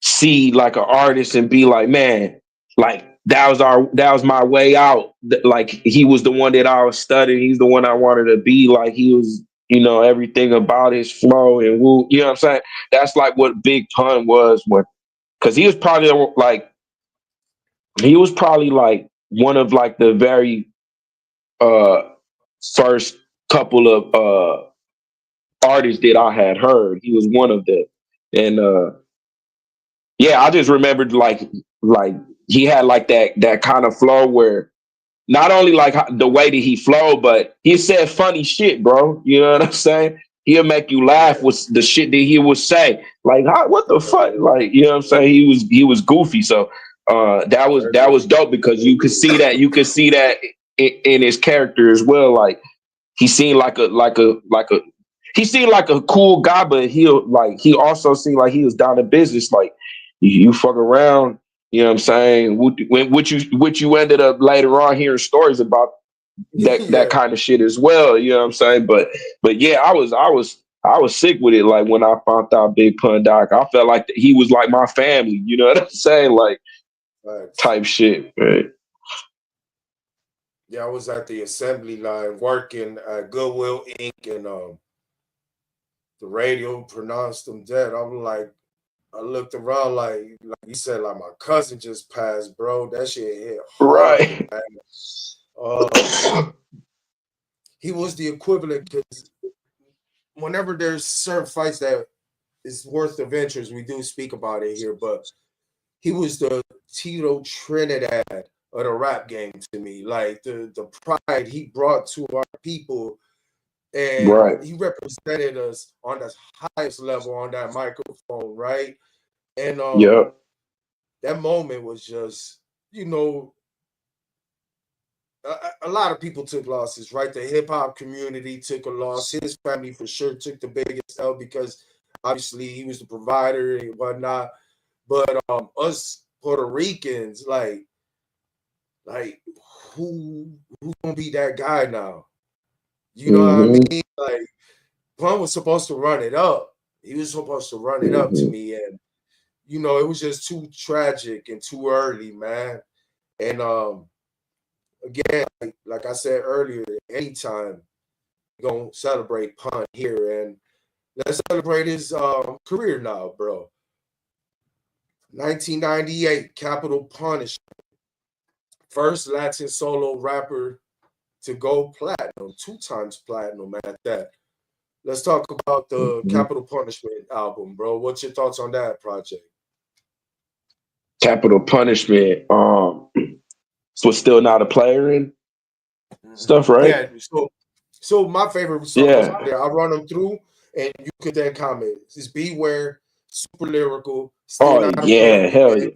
see like an artist and be like, man, like that was my way out. Like he was the one that I was studying. He's the one I wanted to be. Like he was, everything about his flow and woo. You know what I'm saying? That's like what Big Pun was when, because he was probably like one of like the very uh first couple of artists that I had heard. He was one of them, and yeah, I just remembered like he had like that kind of flow where not only like the way that he flowed, but he said funny shit, bro. You know what I'm saying? He'll make you laugh with the shit that he would say. Like, what the fuck? Like, you know what I'm saying? He was goofy. So that was dope because you could see that in his character as well. Like he seemed like a he seemed like a cool guy, but he also seemed like he was down to business. Like you fuck around, you know what I'm saying? Which you ended up later on hearing stories about that Yeah, kind of shit as well. You know what I'm saying? But yeah, I was sick with it. Like when I found out Big Pun Doc, I felt like he was like my family. You know what I'm saying? Like facts. type shit. Right? Yeah, I was at the assembly line working at Goodwill Inc. and the radio pronounced him dead. I was like, I looked around like you said, like my cousin just passed, bro. That shit hit hard, Right. man. Um, he was the equivalent because whenever there's certain fights that is worth the ventures, we do speak about it here, but he was the Tito Trinidad of the rap game to me. Like the pride he brought to our people, and Right. he represented us on the highest level on that microphone, right? And Yep. that moment was just, you know, a lot of people took losses, right? The hip hop community took a loss. His family for sure took the biggest L because obviously he was the provider and whatnot. But us Puerto Ricans, like who gonna be that guy now? You know what I Mm-hmm. mean? Like Pun was supposed to run it up. He was supposed to run it up to Mm-hmm. me, and it was just too tragic and too early, man. And again, like I said earlier, anytime we're gonna celebrate Pun here, and let's celebrate his career now, bro. 1998, Capital Punishment, first Latin solo rapper to go platinum, 2 times platinum at that. Let's talk about the Mm-hmm. Capital Punishment album, bro. What's your thoughts on that project? Capital Punishment. Was still not a player in stuff, right? Yeah, so my favorite songs Yeah. there, I'll run them through and you could then comment. It's Beware, super lyrical, still Oh not a player yeah, hell in, yeah.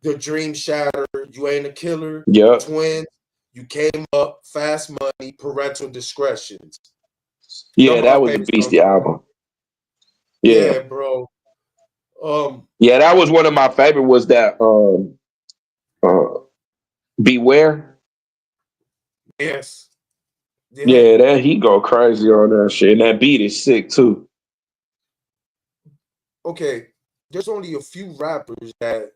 The Dream Shatter, You Ain't a Killer, Yep. Twins, You Came Up, Fast Money, Parental Discretions. Them Yeah, my that was a favorite songs beastie on there. album. Yeah. Yeah, bro. Um, Yeah, that was one of my favorite was that uh Beware. yes. Yeah. Yeah, that he go crazy on that shit. And that beat is sick too. Okay. There's only a few rappers that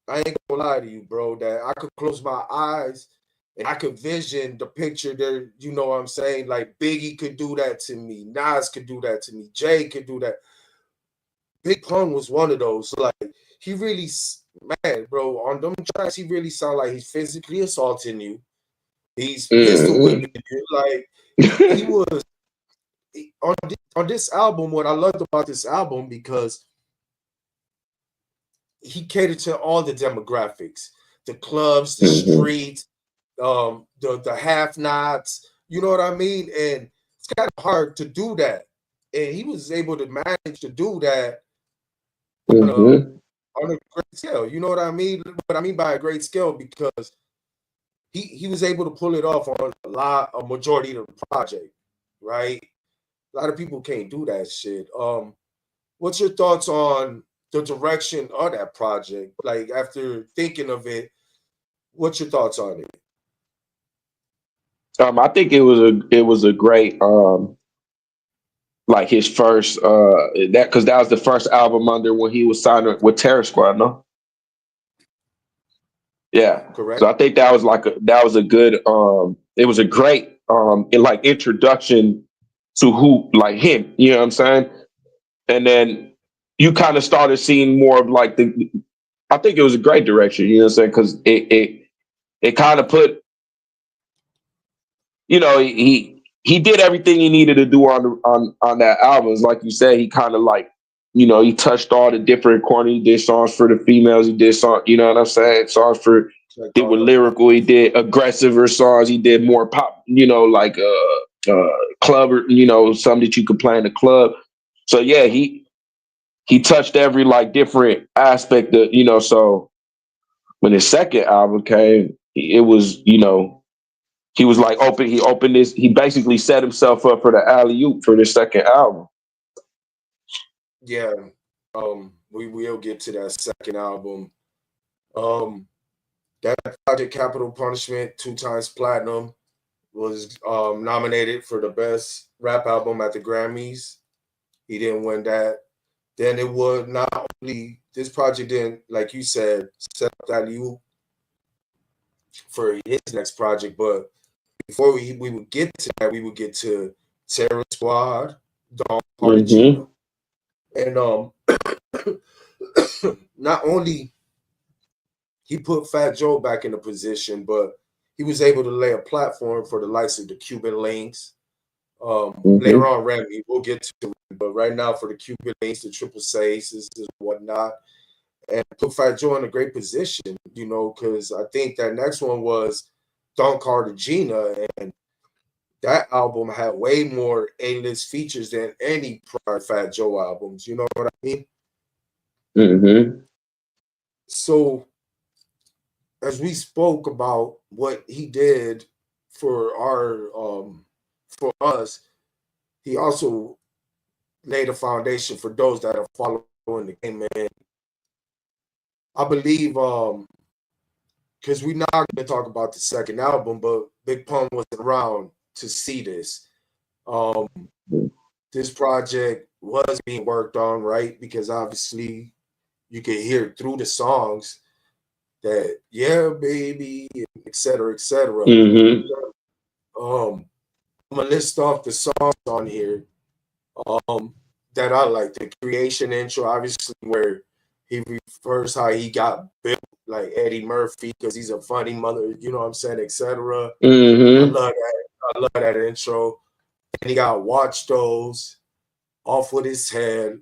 I ain't gonna lie to you, bro, that I could close my eyes and I could vision the picture there. You know what I'm saying? Like Biggie could do that to me, Nas could do that to me, Jay could do that. Big Pun was one of those. Like he really, man, bro, on them tracks, he really sound like he's physically assaulting you. He's pistol Mm-hmm. whipping you. Like he was on this album. What I loved about this album because he catered to all the demographics, the clubs, the Mm-hmm. streets, the have nots, you know what I mean? And it's kind of hard to do that. And he was able to manage to do that on a Mm-hmm. on a great scale. You know what I mean? What I mean by a great scale, because he was able to pull it off on a majority of the project, right? A lot of people can't do that shit. What's your thoughts on the direction of that project? Like after thinking of it, what's your thoughts on it? I think it was a great like his first that because that was the first album under when he was signed with Terror Squad, no? Yeah. Correct? So I think that was a good it was a great like introduction to who like him, you know what I'm saying? And then you kind of started seeing more of like the I think it was a great direction, you know what I'm saying? Because it kind of put, he did everything he needed to do on that album. It's like you said, he kind of like, he touched all the different corner. He did songs for the females. He did songs, you know what I'm saying? Songs for Like did all with the lyrical. He did aggressiver songs. He did more pop, like club, or something that you could play in the club. So yeah, he touched every like different aspect of, so when his second album came, it was, he was like he opened this, he basically set himself up for the alley oop for the second album. yeah. We will get to that second album. Um, that project Capital Punishment, 2 times platinum, was nominated for the best rap album at the Grammys. He didn't win that. Then it would not only this project didn't, like you said, set up that you for his next project, but before we would get to that, we would get to Terror Squad, Don Mm-hmm. Cartagena. And not only he put Fat Joe back in the position, but he was able to lay a platform for the likes of the Cuban Links. Later Mm-hmm. on, Remy, we'll get to it, but right now for the Cuban Links, the Triple S's and whatnot, and put Fat Joe in a great position, because I think that next one was Don Cartagena, and that album had way more A-list features than any prior Fat Joe albums. You know what I mean? Mm-hmm. So as we spoke about what he did for for us, he also laid a foundation for those that are following the game. And I believe because we're not gonna talk about the second album, but Big Pun wasn't around to see this. Um, this project was being worked on, right? Because obviously you can hear through the songs that yeah, baby, et cetera, et cetera. Mm-hmm. I'm gonna list off the songs on here um that I like. The creation intro, obviously, where he refers how he got built like Eddie Murphy because he's a funny mother, you know what I'm saying, etc. I Mm-hmm. love that. I love that intro. And he got Watch Those, Off with His Head,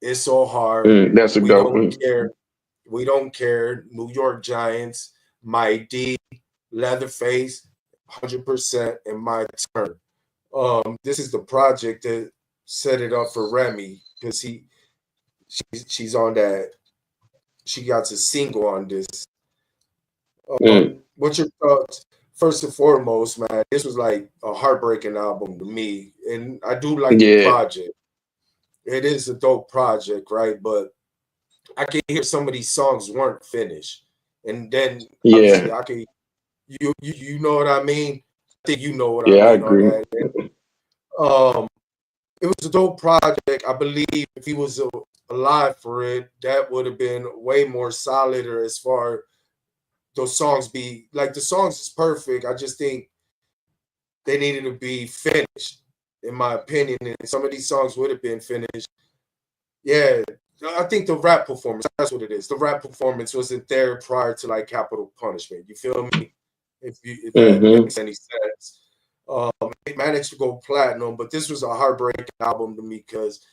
It's So Hard, That's a We dope. Don't Care, We Don't Care, New York Giants, My D, Leatherface, 100%, and My Turn. This is the project that set it up for Remy because she's on that. She got a single on this. What's your thoughts? First and foremost, man, this was like a heartbreaking album to me, and I do like the Yeah. project. It is a dope project, right? But I can hear some of these songs weren't finished, and then obviously Yeah. I can you know what I mean. I think you know what I Yeah, I mean on agree. that. And, it was a dope project. I believe if he was alive for it, that would have been way more solider as far those songs be. Like the songs is perfect. I just think they needed to be finished, in my opinion. And some of these songs would have been finished. Yeah, I think the rap performance, that's what it is. The rap performance wasn't there prior to like Capital Punishment. You feel me? If that Mm-hmm. makes any sense. It managed to go platinum, but this was a heartbreaking album to me because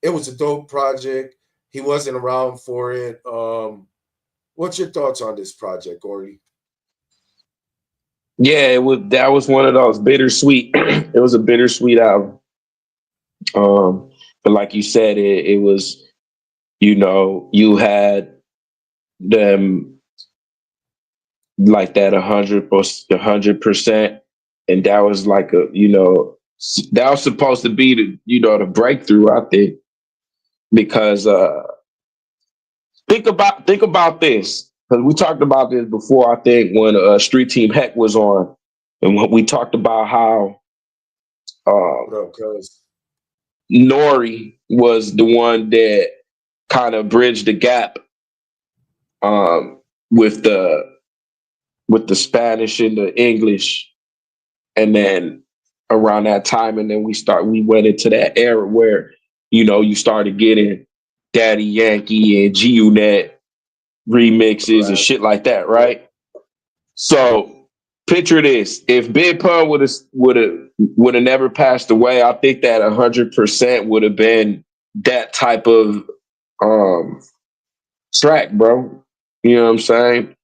it was a dope project. He wasn't around for it. What's your thoughts on this project, Ori? Yeah, that was one of those bittersweet. It was a bittersweet album. But like you said, it was, you had them like that 100%, and that was like that was supposed to be the breakthrough, I think, because think about this, because we talked about this before, I think, when Street Team Heck was on, and when we talked about how What up, cuz? Nori was the one that kind of bridged the gap um, with the Spanish and the English, and then around that time, and then we went into that era where you started getting Daddy Yankee and G Unit remixes and Right. shit like that, right? So picture this: if Big Pun would have never passed away, I think that 100% would have been that type of um track, bro. You know what I'm saying?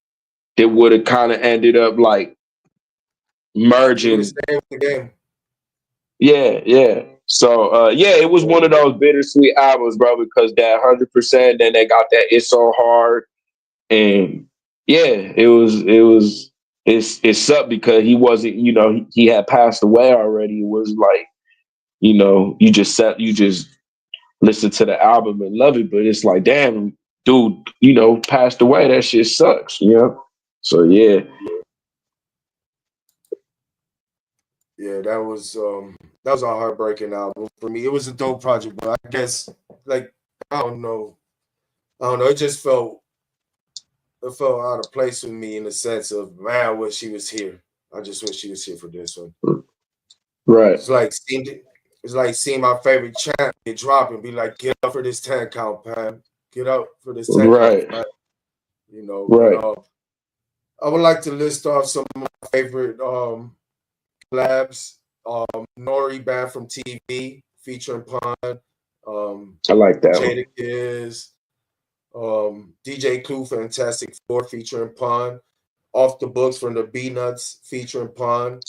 It would have kind of ended up like He would have merging. stayed with the game. Yeah, yeah. So yeah, it was one of those bittersweet albums, bro, because that 100%, then they got that It's So Hard. And yeah, it sucked because he wasn't, he had passed away already. It was like, you just listen to the album and love it, but it's like, damn, dude, passed away. That shit sucks. So yeah. Yeah, that was a heartbreaking album for me. It was a dope project, but I guess like I don't know. I don't know. It felt out of place with me in the sense of man, I wish she was here. I just wish she was here for this one. Right. It's like seeing my favorite champ get dropped and be like, get up for this 10 count, Pam. Get up for this 10 count, Right. man. But Right. I would like to list off some of my favorite collabs. Nori Bad from TV featuring Pun. I like that one. Jadakiss, DJ Clue Fantastic Four featuring Pun. Off the Books from the B Nuts featuring Pun.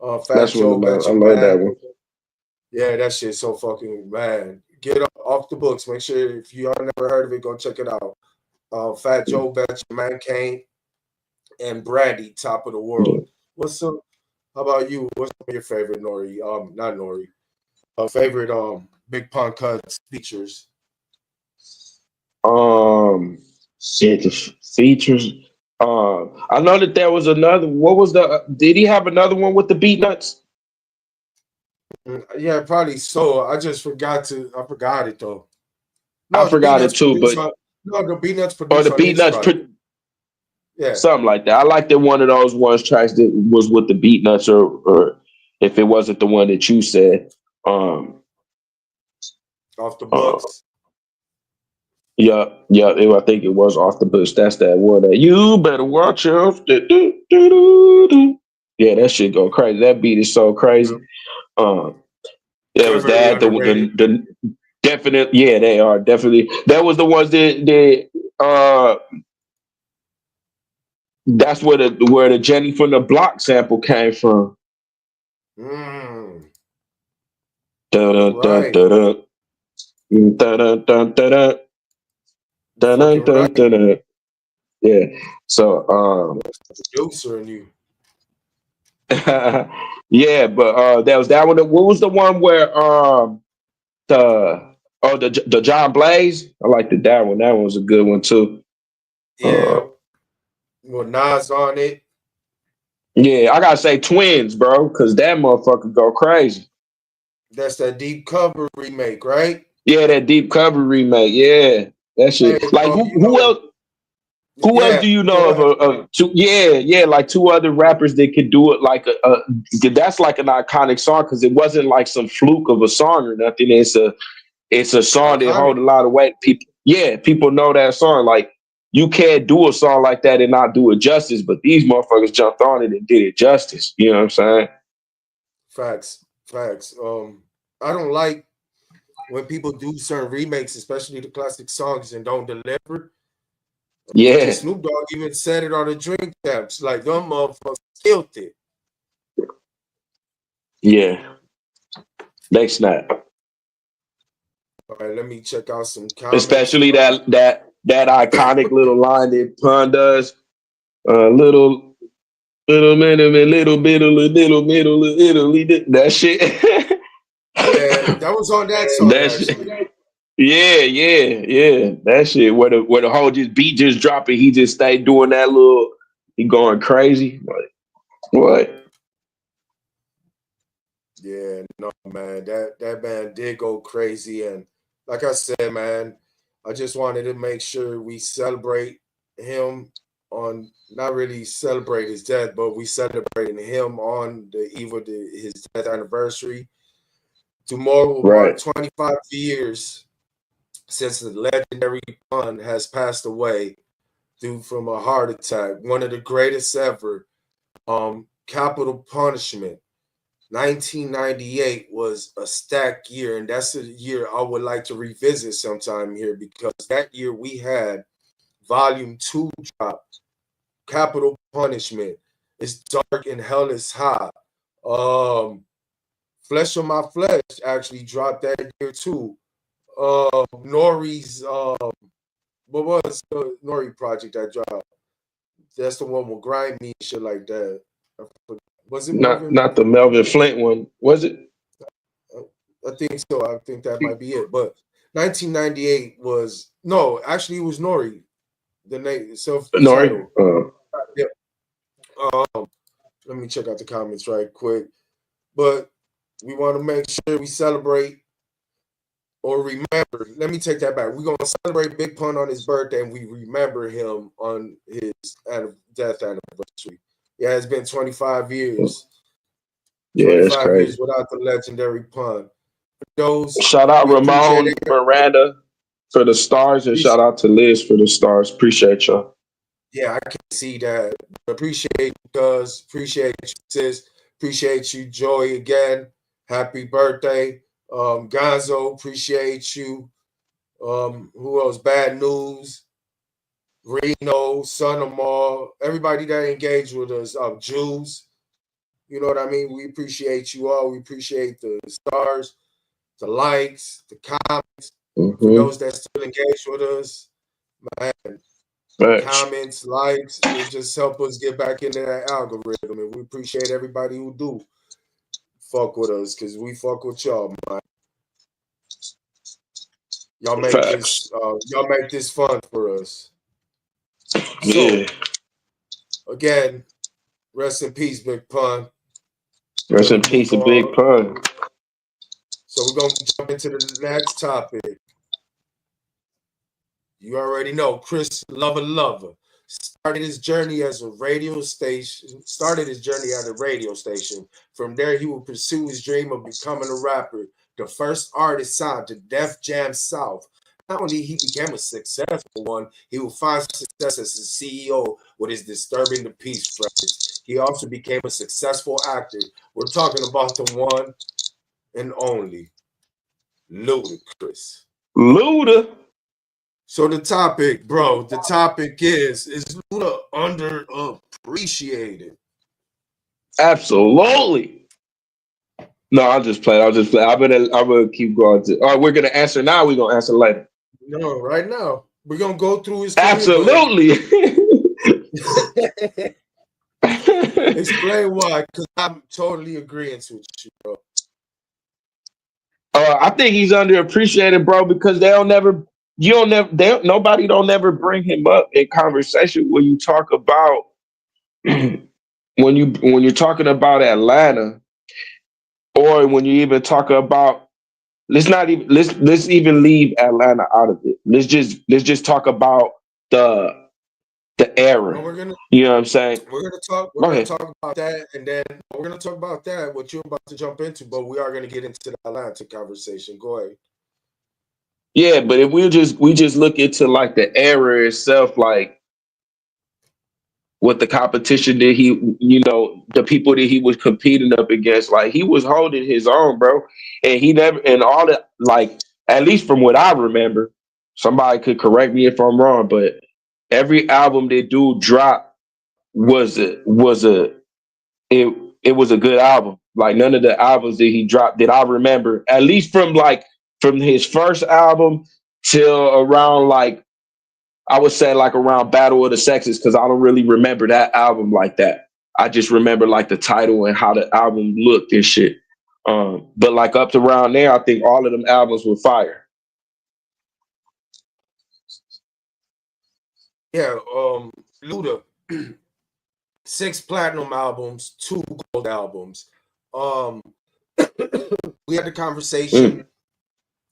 Fat That's one Joe of my, Bet I Your love that Man. one. Yeah, that shit's so fucking man. Get off the books. Make sure if you all never heard of it, go check it out. Fat Joe Bet Your Man Kane and Brandy, Top of the World. Yeah. What's up? How about you? What's your favorite Nori? Not Nori. Favorite Big Pun Cuts features. Shit, the features. I know that there was another. What was the? Did he have another one with the beat nuts? Yeah, probably so. I just forgot to. I forgot it though. I No, the forgot it Beatnuts too, produced but on. No, the Beatnuts or produced the on beat his nuts, project. Yeah, something like that. I like that one of those ones tracks that was with the beat nuts, or if it wasn't the one that you said. Um, off the uh, books. yeah, yeah. I think it was off the books. That's that one that you better watch out. Yeah, that shit go crazy. That beat is so Yeah, crazy. Um, There they're was very that. underrated. The definite. Yeah, they are definitely. That was the ones that that's where the Jenny from the Block sample came from. Mm, Dun you're dun dun right. dun dun dun dun dun dun You're dun fucking dun right. dun dun. Yeah. So Producer and you. yeah, but that was that one. What was the one where the the John Blaze? I liked that one. That one was a good one too. Yeah. Uh, Well, Nas on it. Yeah, I gotta say twins, bro, because that motherfucker go crazy. That's that deep cover remake, right? Yeah, that deep cover remake. Yeah, that Hey, shit. Like bro, who you who know, else? Who else yeah. do you Go know of? ahead. Two, yeah, like two other rappers that could do it. Like that's like an iconic song because it wasn't like some fluke of a song or nothing. It's a song that Iconic. hold a lot of weight. People, yeah, people know that song. Like you can't do a song like that and not do it justice. But these motherfuckers jumped on it and did it justice. You know what I'm saying? Facts. Facts. I don't like when people do certain remakes, especially the classic songs, and don't deliver. Yeah, Because Snoop Dogg even said it on the Drink Champs, like them motherfuckers killed it. yeah. They snap. All right, let me check out some comments. Especially that iconic little line that Pun does. Little minute, little bit of little middle of Italy. That shit. Yeah, that was on that song That shit. actually. Yeah. That shit where the whole just beat just dropping, he just stayed doing that little. He going crazy. Like what? Yeah, no, man, that man did go crazy, and like I said, man, I just wanted to make sure we celebrate him on not really celebrate his death, but we celebrating him on the eve of his death anniversary. Tomorrow will mark Right. 25 years since the legendary Pun has passed away due from a heart attack, one of the greatest ever. Capital Punishment. 1998 was a stacked year, and that's a year I would like to revisit sometime here because that year we had Volume 2 drop, Capital Punishment. It's Dark and Hell is Hot. Um, Flesh of My Flesh actually dropped that year too. Nori's what was the Nori project that dropped? That's the one with Grime Me and shit like that. Was it Not Melvin? not the Melvin Flint one, was it? I think so. I think that might be it. But 1998 was no, actually it was Nori, the name Nori. self-titled. Yep. Um, let me check out the comments right quick. But we want to make sure we celebrate or remember. Let me take that back. We're gonna celebrate Big Pun on his birthday, and we remember him on his death anniversary. Yeah, it's been 25 years. Yeah, that's 25 years crazy. without the legendary Pun. Those Shout out we appreciate Ramon it. Miranda for the stars, and shout out to Liz for the stars. Appreciate y'all. Yeah, I can see that. Appreciate you, cuz. Appreciate you, sis. Appreciate you, Joy, again. Happy birthday. Gonzo, appreciate you. Who else? Bad News, Reno, Son of Maul, everybody that engaged with us. Jews, you know what I mean? We appreciate you all. We appreciate the stars, the likes, the comments. For Hmm. those that still engage with us, man, comments, likes. It just help us get back into that algorithm, and we appreciate everybody who do fuck with us because we fuck with y'all, man. Y'all make this fun for us. So again, rest in peace, Big Pun. Rest in peace, a Big Pun. So we're gonna jump into the next topic. You already know Chris Lover started his journey as a radio station. From there, he will pursue his dream of becoming a rapper, the first artist signed to Def Jam South. Not only he became a successful one, he will find success as a CEO with his Disturbing the Peace records. He also became a successful actor. We're talking about the one and only Ludacris. Luda. So the topic, bro, is Luda underappreciated? Absolutely. No, I'll just play. I'm gonna keep going. All right, we're gonna answer now. We're gonna answer later. No, right now. We're gonna go through his career. Absolutely. Explain why, because I'm totally agreeing with you, bro. I think he's underappreciated, bro, because nobody don't ever bring him up in conversation when you talk about when you're talking about Atlanta, or when you even talk about let's even leave Atlanta out of it. Let's just talk about the era. You know what I'm saying? We're gonna talk about that, and then we're gonna talk about that, what you're about to jump into, but we are gonna get into the Atlanta conversation. Go ahead. Yeah, but if we just look into like the era itself, like what the competition that the people that he was competing up against, like he was holding his own, bro. And he never, and all that, like, at least from what I remember, somebody could correct me if I'm wrong, but every album that dude dropped was a good album. Like none of the albums that he dropped that I remember, at least from his first album till around like I would say like around Battle of the Sexes, because I don't really remember that album like that. I just remember like the title and how the album looked and shit. But like up to around there, I think all of them albums were fire. Yeah, Luda, 6 platinum albums, 2 gold albums. We had a conversation.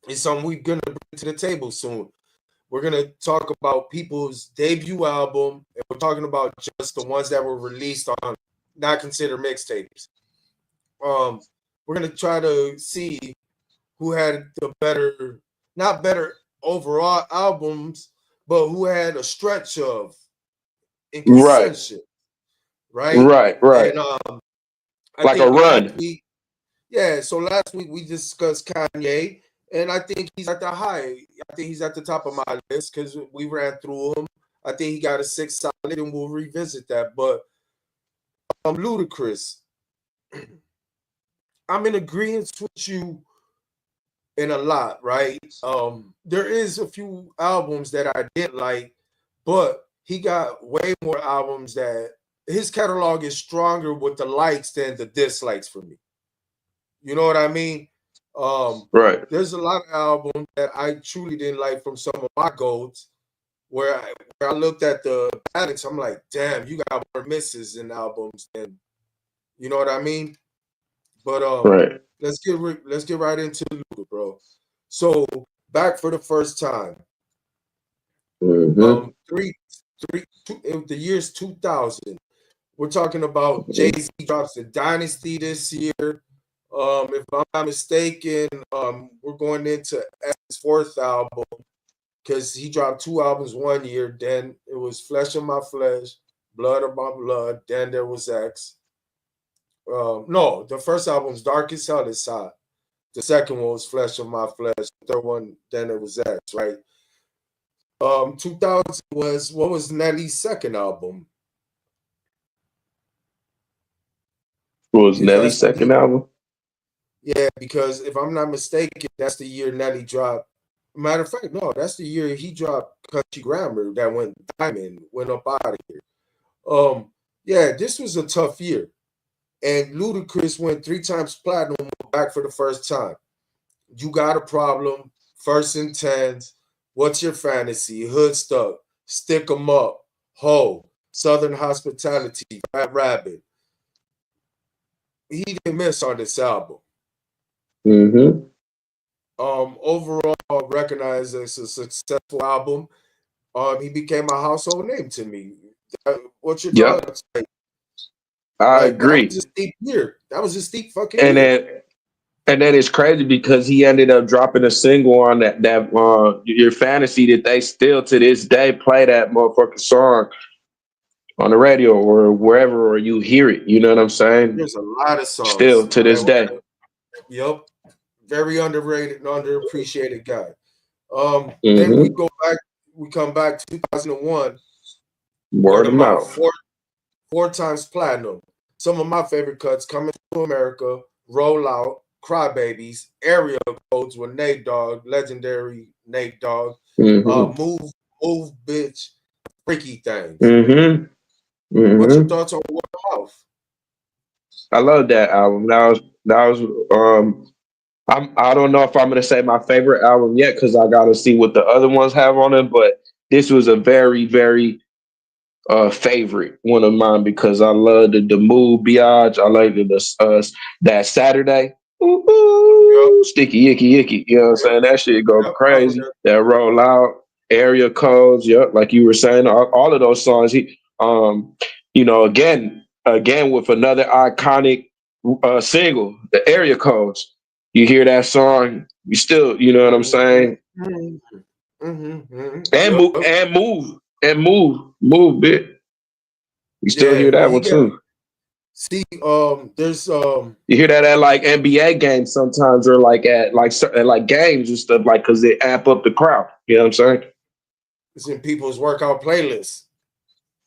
It's something we're gonna bring to the table soon. We're gonna talk about people's debut album, and we're talking about just the ones that were released on not considered mixtapes. We're gonna try to see who had the not better overall albums, but who had a stretch of inconsistent. Right. And like a run. So last week we discussed Kanye, and I think he's at the high. I think he's at the top of my list because we ran through him. I think he got a 6 solid, and we'll revisit that. But Ludacris, I'm in agreement with you in a lot, right? There is a few albums that I didn't like, but he got way more albums that his catalog is stronger with the likes than the dislikes for me. You know what I mean? Right. There's a lot of albums that I truly didn't like from some of my golds, where I looked at the balance, I'm like, damn, you got more misses in albums than, you know what I mean? But right. Let's get right into Luda, bro. So back for the first time. Mm-hmm. The year's 2000. We're talking about Jay-Z drops the Dynasty this year. If I'm not mistaken, we're going into X's 4th album because he dropped 2 albums one year. Then it was Flesh of My Flesh, Blood of My Blood. Then there was X. No, the first album's Dark as Hell is hot. The second one was Flesh of My Flesh. The third one, then it was X, right? 2000 what was Nelly's second album? What was Nelly's second album? Yeah, because if I'm not mistaken, that's the year Nelly dropped. Matter of fact, no, that's the year he dropped Country Grammar that went diamond, went up out of here. Yeah, this was a tough year. And Ludacris went 3 times platinum back for the first time. You Got a Problem, First and Tens, What's Your Fantasy, Hood Stuck, Stick 'em Up, Ho, Southern Hospitality, Fat Rabbit. He didn't miss on this album. Mm-hmm. Overall recognized as a successful album. He became a household name to me. What's your Yep, thoughts? I Like that was agree. a steep year. That was a steep fucking And year. then it's crazy because he ended up dropping a single on that Your Fantasy that they still to this day play that motherfucking song on the radio or wherever or you hear it. You know what I'm saying? There's a lot of Still songs. to this day. Yep. Very underrated and underappreciated guy. Then Mm-hmm. we come back to 2001, Word Word of of Mouth, mouth. four times platinum. Some of my favorite cuts, Coming to America, Roll Out, Crybabies, Area Codes with Nate Dogg, legendary Nate Dogg, Mm-hmm. Move, Bitch, Freaky Things. Mm-hmm. What's your Mm-hmm. thoughts on Word of Mouth? I love that album. I don't know if I'm gonna say my favorite album yet because I gotta see what the other ones have on it, but this was a very, very favorite one of mine because I love the Move Biatch. I like that Saturday. Ooh, Yep, ooh, sticky icky icky. You know what I'm yep, saying? That shit go yep. I was crazy. there. That Roll Out, Area Codes, yep, like you were saying, all of those songs. Again with another iconic single, the Area Codes. You hear that song, you still, you know what I'm saying? And Yep. move, bit. You still Yeah, hear that he one got. too. See, there's You hear that at like NBA games sometimes, or like at like games and stuff, like because they amp up the crowd. You know what I'm saying? it's in people's workout playlists.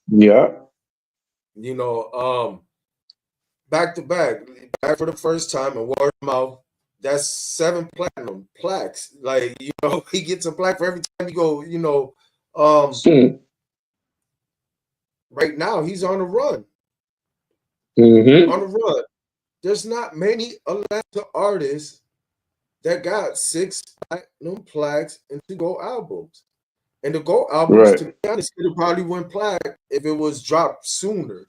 Yeah. You know, back to back for the first time in Word of Mouth. That's 7 platinum plaques. Like he gets a plaque for every time you go. Hmm. Right now he's on a run. Mm-hmm. On a run. There's not many Atlanta artists that got 6 platinum plaques and 2 gold albums. And the gold albums, to Right. be honest, could have probably went plaque if it was dropped sooner.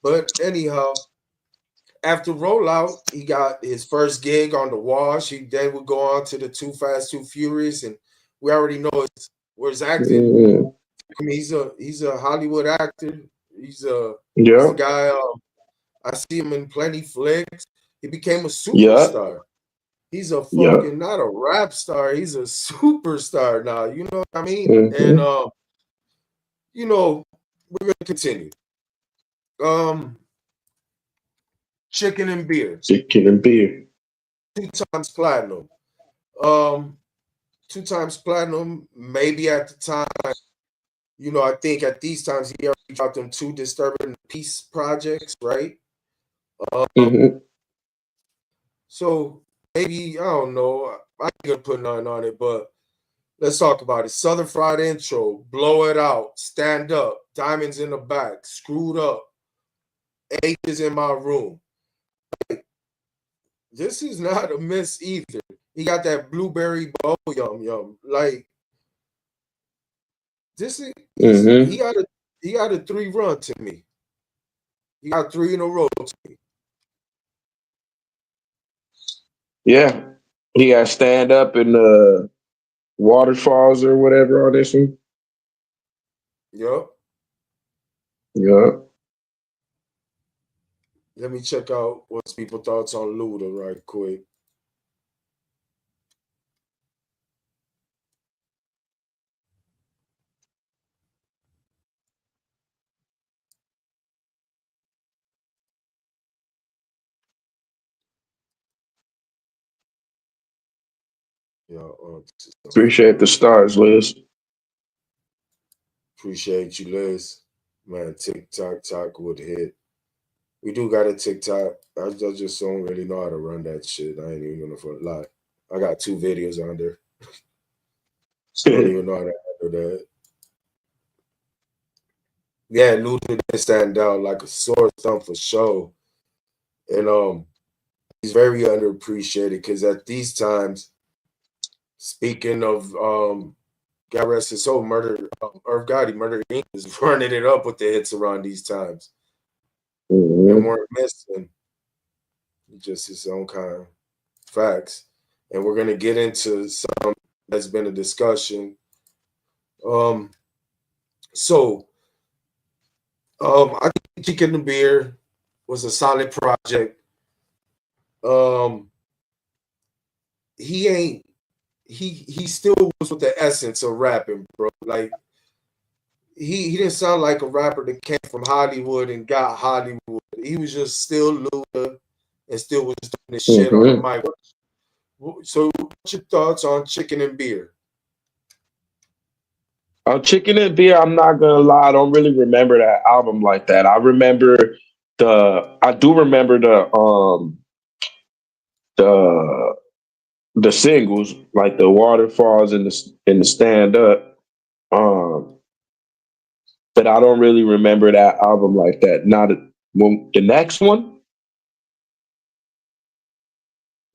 But anyhow, after Rollout, he got his first gig on the Wash. He then would go on to the Too Fast, Too Furious, and we already know where his acting. Mm-hmm. I mean, he's a Hollywood actor. He's a Yeah. guy. I see him in plenty flicks. He became a Yeah. superstar. He's a Yeah. fucking not a rap star. He's a superstar now. You know what I mean? And Mm-hmm. we're gonna continue. Um, Chicken and Beer, Chicken and beer. 2 times platinum. Um, 2 times platinum. Maybe at the time, I think at these times he already dropped them 2 Disturbing the Peace projects, right? Um, Mm-hmm. so maybe I don't know. I ain't gonna put nothing on it, but let's talk about it. Southern Fried Intro, Blow It Out, Stand Up, Diamonds in the Back, Screwed Up, Ages in My Room. This is not a miss either. He got that blueberry bowl yum yum. Like this is Mm-hmm. he got a 3 run to me. He got 3 in a row to me. Yeah. He got stand up in the waterfalls or whatever on this one. Yup. Yeah. Let me check out what's people thoughts on Luda right quick. Yeah, Appreciate the stars, Liz. appreciate you, Liz. Man, TikTok would hit. We do got a TikTok. I just don't really know how to run that shit. I ain't even gonna lie. I got 2 videos on there. I don't even know how to handle that. Yeah, Luda didn't stand out like a sore thumb for sure. And he's very underappreciated because at these times, speaking of God rest his soul, Irv Gotti, Murder Inc. is running it up with the hits around these times. And weren't missing just his own kind of facts. And we're gonna get into some that's been a discussion. So I think Kicking the Beer was a solid project. He ain't he still was with the essence of rapping, bro. Like he didn't sound like a rapper that came from Hollywood and got Hollywood. He was just still Luda and still was doing this shit on the mic. So what's your thoughts on Chicken and Beer? Chicken and Beer, I'm not gonna lie, I don't really remember that album like that. I do remember the singles, like the Waterfalls and the Stand Up. But I don't really remember that album like that. The next one.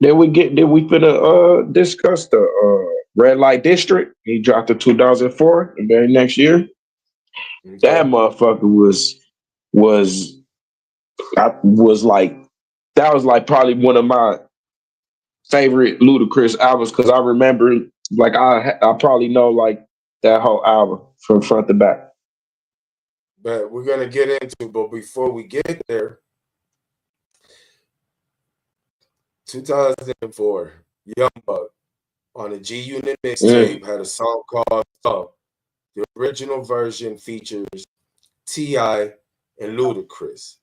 Did we finna discuss the Red Light District? He dropped in 2004, the very next year. Okay. That motherfucker was like probably one of my favorite Ludacris albums because I remember like I probably know like that whole album from front to back. But we're gonna get into, but before we get there, 2004, Young Buck on a G Unit mixtape had a song called Up. The original version features T.I. and Ludacris.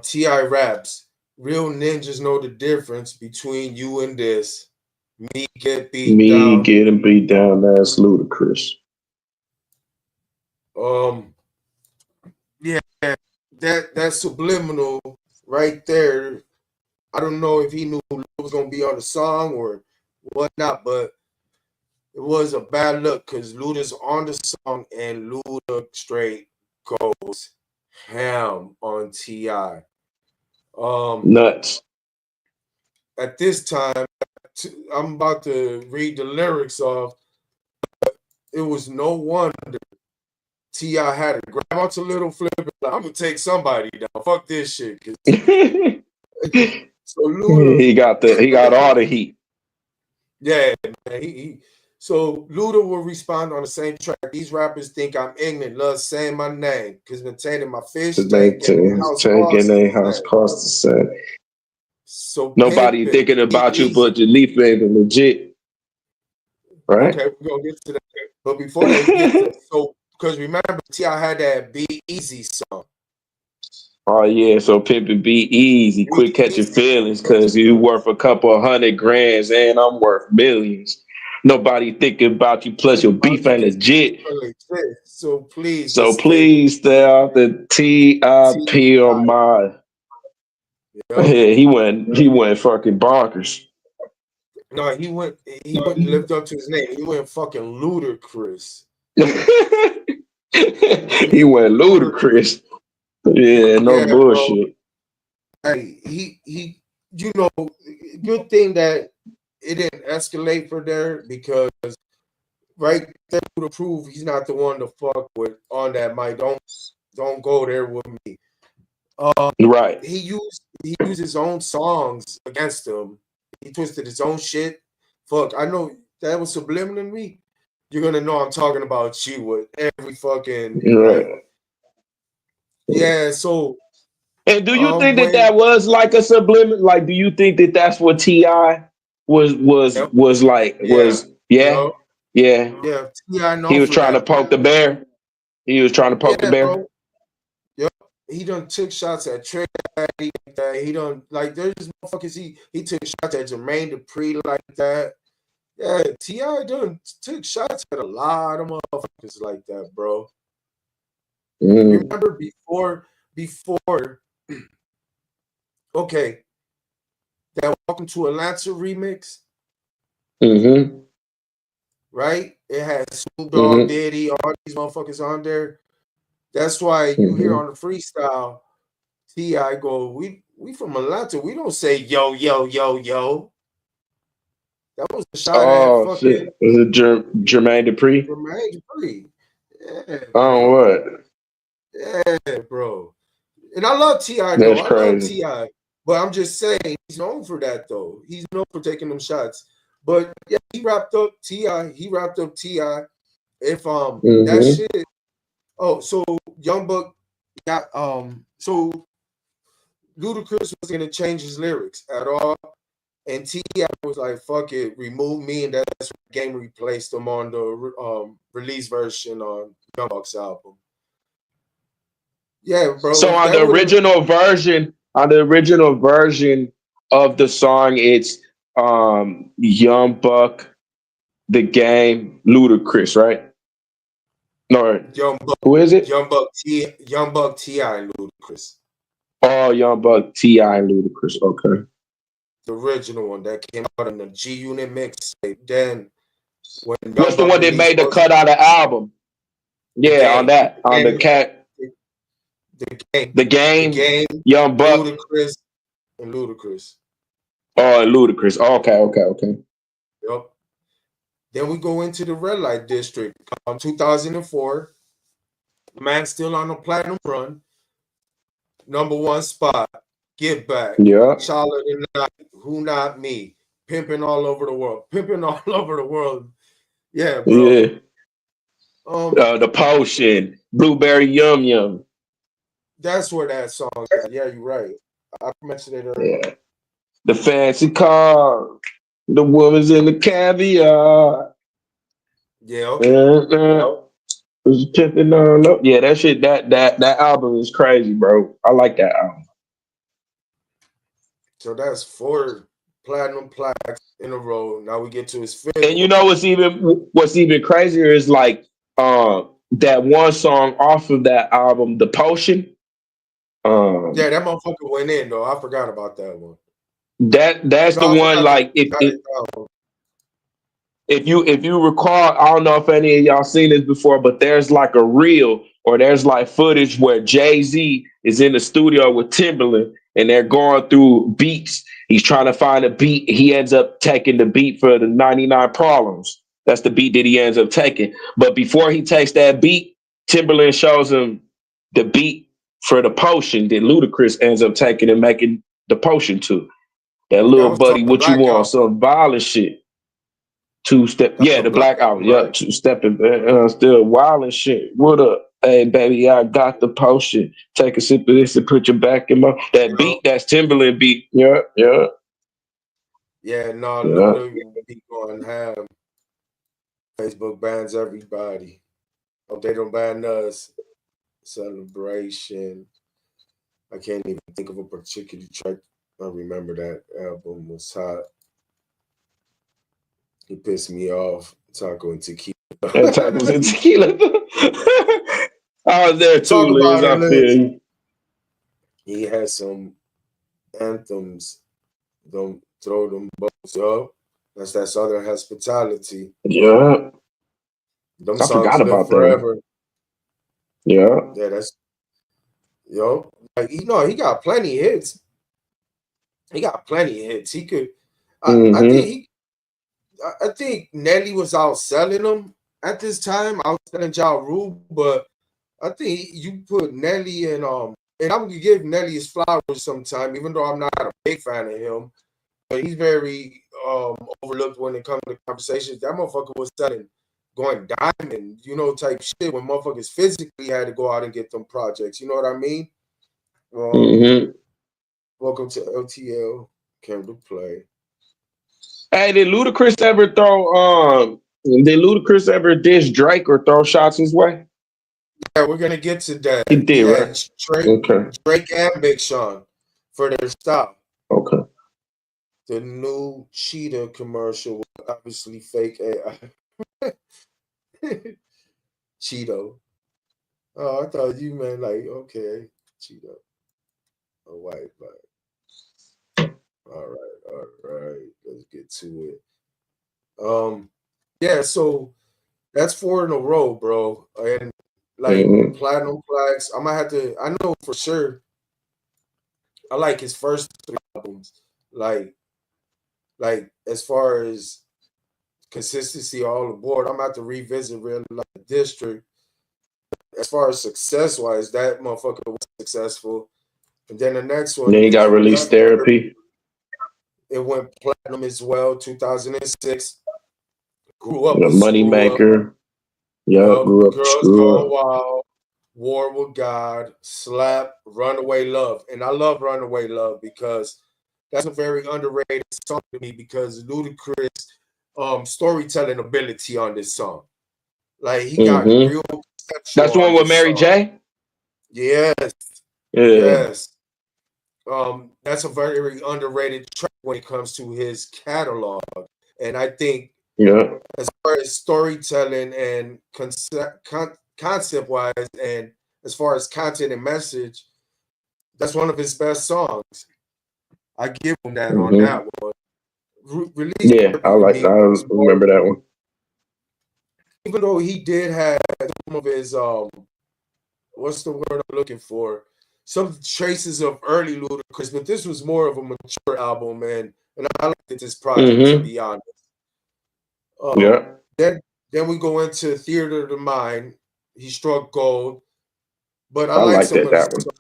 T.I. raps, real ninjas know the difference between you and this. Me get beat down. Me getting beat down, that's Ludacris. Yeah, that's subliminal right there. I don't know if he knew Luda was gonna be on the song or whatnot, but it was a bad look because Luda's on the song and Luda straight goes ham on T.I. Nuts. At this time, I'm about to read the lyrics off. It was no wonder T.I. had to grab out a little flip. Like, I'm gonna take somebody down. Fuck this shit. So Luda, he got all the heat. Yeah, man. So Luda will respond on the same track. These rappers think I'm ignorant, love saying my name, because maintaining my fish tank and their house costs the same. So nobody thinking about you, but your leaf baby legit. Right? Okay, we're gonna get to that. But before that, get to so because remember T.I. had that Be Easy song. Oh yeah, so Pimpin' Be Easy, quit catching feelings, cause you worth a couple of $100,000 and I'm worth millions. Nobody thinking about you, plus your beef ain't legit. So please stay off the TIP on my. Yeah, he went fucking bonkers. No, he went lived up to his name. He went fucking Ludacris. He went Ludacris. Yeah, no bullshit. Bro. Hey, he good thing that it didn't escalate for there because right there to prove he's not the one to fuck with on that mic. Don't go there with me. Right. He used his own songs against him. He twisted his own shit. Fuck, I know that was subliminal to me. You're gonna know I'm talking about you with every fucking like. Yeah, so. And do you think that was like a subliminal? Like, do you think that that's what T.I. was like? Yeah. T.I. He was trying to poke the bear. He was trying to poke the bear. Bro. Yep. He done took shots at Trey. He done like there's motherfuckers. He took shots at Jermaine Dupri like that. Yeah, T.I. done took shots at a lot of motherfuckers like that, bro. Remember before okay, that Welcome to Atlanta remix, right? It had Snoop Dogg, Diddy, all these motherfuckers on there. That's why you hear on the freestyle, T.I. go, we from Atlanta. We don't say yo, yo, yo, yo. That was a shot at Oh fucking shit! Is it Jermaine Dupri? Jermaine Dupri. Yeah, Oh bro. what? Yeah, bro. And I love T.I. though. That's I love crazy. T.I. But I'm just saying he's known for that though. He's known for taking them shots. But yeah, he wrapped up T.I. He wrapped up T.I. If that shit. Oh, so Young Buck got so Ludacris was gonna change his lyrics at all. And T.I. was like, fuck it, remove me, and that's when Game replaced him on the release version on Young Buck's album. Yeah, bro. So If on that the would have original version of the song, it's Young Buck, The Game, Ludacris, right? No, Young Buck, who is it? Young Buck, T.I. and Ludacris. Oh, Young Buck, T.I. and Ludacris. Okay. The original one that came out in the G Unit mixtape. Then when What's Young the Buck one that released made the cut out of the album? the Yeah, on game, that, on the cat, the game, the the game, game, Young Buck, Ludacris and Ludacris. oh, Ludacris. Oh, okay. Yep. Then we go into the red light district. 2004. Man still on the platinum run. Number one spot. Get back. Yeah, Charlotte and Night. Who not me? Pimping all over the world. Pimping all over the world. Yeah, bro. yeah. Um, The Potion, Blueberry Yum Yum. that's where that song is. Yeah, you're right. I mentioned it earlier. Yeah. The fancy car, the woman's in the caviar. Yep. Was pimping on up. Yeah, that shit. That album is crazy, bro. I like that album. So that's 4 platinum plaques in a row. Now we get to his fifth And you one. know what's even crazier is like that one song off of that album, The Potion. Yeah, Um, that motherfucker went in though. I forgot about that one. that's the No, I one. forgot that Like he got it down. if you recall, I don't know if any of y'all seen this before, but there's like a reel or there's like footage where Jay-Z is in the studio with Timberland and they're going through beats. He's trying to find a beat. He ends up taking the beat for the 99 Problems. That's the beat that he ends up taking. But before he takes that beat, Timberland shows him the beat for the Potion that Ludacris ends up taking and making the Potion to. That That little was on buddy, the what you Black want? Album. Some violent shit. Two step, That's yeah, the the Black Black Album, Album, yeah, right? two stepping, still wild and shit. What up? Hey, baby, I got the potion. Take a sip of this and put your back in my. That Yeah. beat, that's Timberland beat. Yeah. Yeah, no, Yeah. Luda be going ham. Facebook bans everybody. Hope they don't ban us. Celebration. I can't even think of a particular track. I remember that album was hot. He pissed me off. Taco and tequila. And tacos and tequila. I was there too, Talk Liz. about it, I feel Liz. you. He had some anthems. Don't throw them boats up. That's that Southern hospitality. Yeah. Them I songs forgot live about that one. forever. Yeah. Yeah, that's like he got plenty of hits. He got plenty of hits. He could. I think Mm-hmm. I think Nelly was outselling him at this time, outselling Ja Rule, but I think you put Nelly and I'm gonna give Nelly his flowers sometime, even though I'm not a big fan of him. But he's very overlooked when it comes to conversations. That motherfucker was selling going diamond, type shit when motherfuckers physically had to go out and get them projects. You know what I mean? Mm-hmm. Welcome to LTL. Kendrick play. Hey, did Ludacris ever diss Drake or throw shots his way? Yeah, we're gonna get to He that. He did, right? had Okay. Drake and Big Sean for their stop. Okay. The new Cheetah commercial was obviously fake AI. Cheeto. Oh, I thought you meant like okay, Cheeto, a white man. All right. Let's get to it. Yeah. So That's 4 in a row, bro. And like Mm-hmm. platinum plaques. I might have to. I know for sure. I like his first 3 albums. Like, as far as consistency all aboard, I'm about to revisit Real Life District. As far as success wise, that motherfucker was successful. And then the next And one then he got is released therapy. it went platinum as well, 2006. Grew up The a money screw up. maker. Yup, Yup. grew up a Girls screw Gone up. Wild. War with God. Slap. Runaway Love. And I love Runaway Love because that's a very underrated song to me because Ludacris storytelling ability on this song. Like he got Mm-hmm. real conceptual That's the on one with this Mary song. J. Yes. Yeah. Yes. That's a very underrated track when it comes to his catalog. And I think Yeah. as far as storytelling and concept wise, and as far as content and message, that's one of his best songs. I give him that on Mm-hmm. that one. Release Yeah. Therapy to me I was more, remember that one. even though he did have some of his what's the word I'm looking for? Some traces of early Ludacris, but this was more of a mature album, and I liked this project to Mm-hmm. be honest. Yeah. Then we go into Theater of the Mind. He struck gold, but I I like liked some of the that one. songs.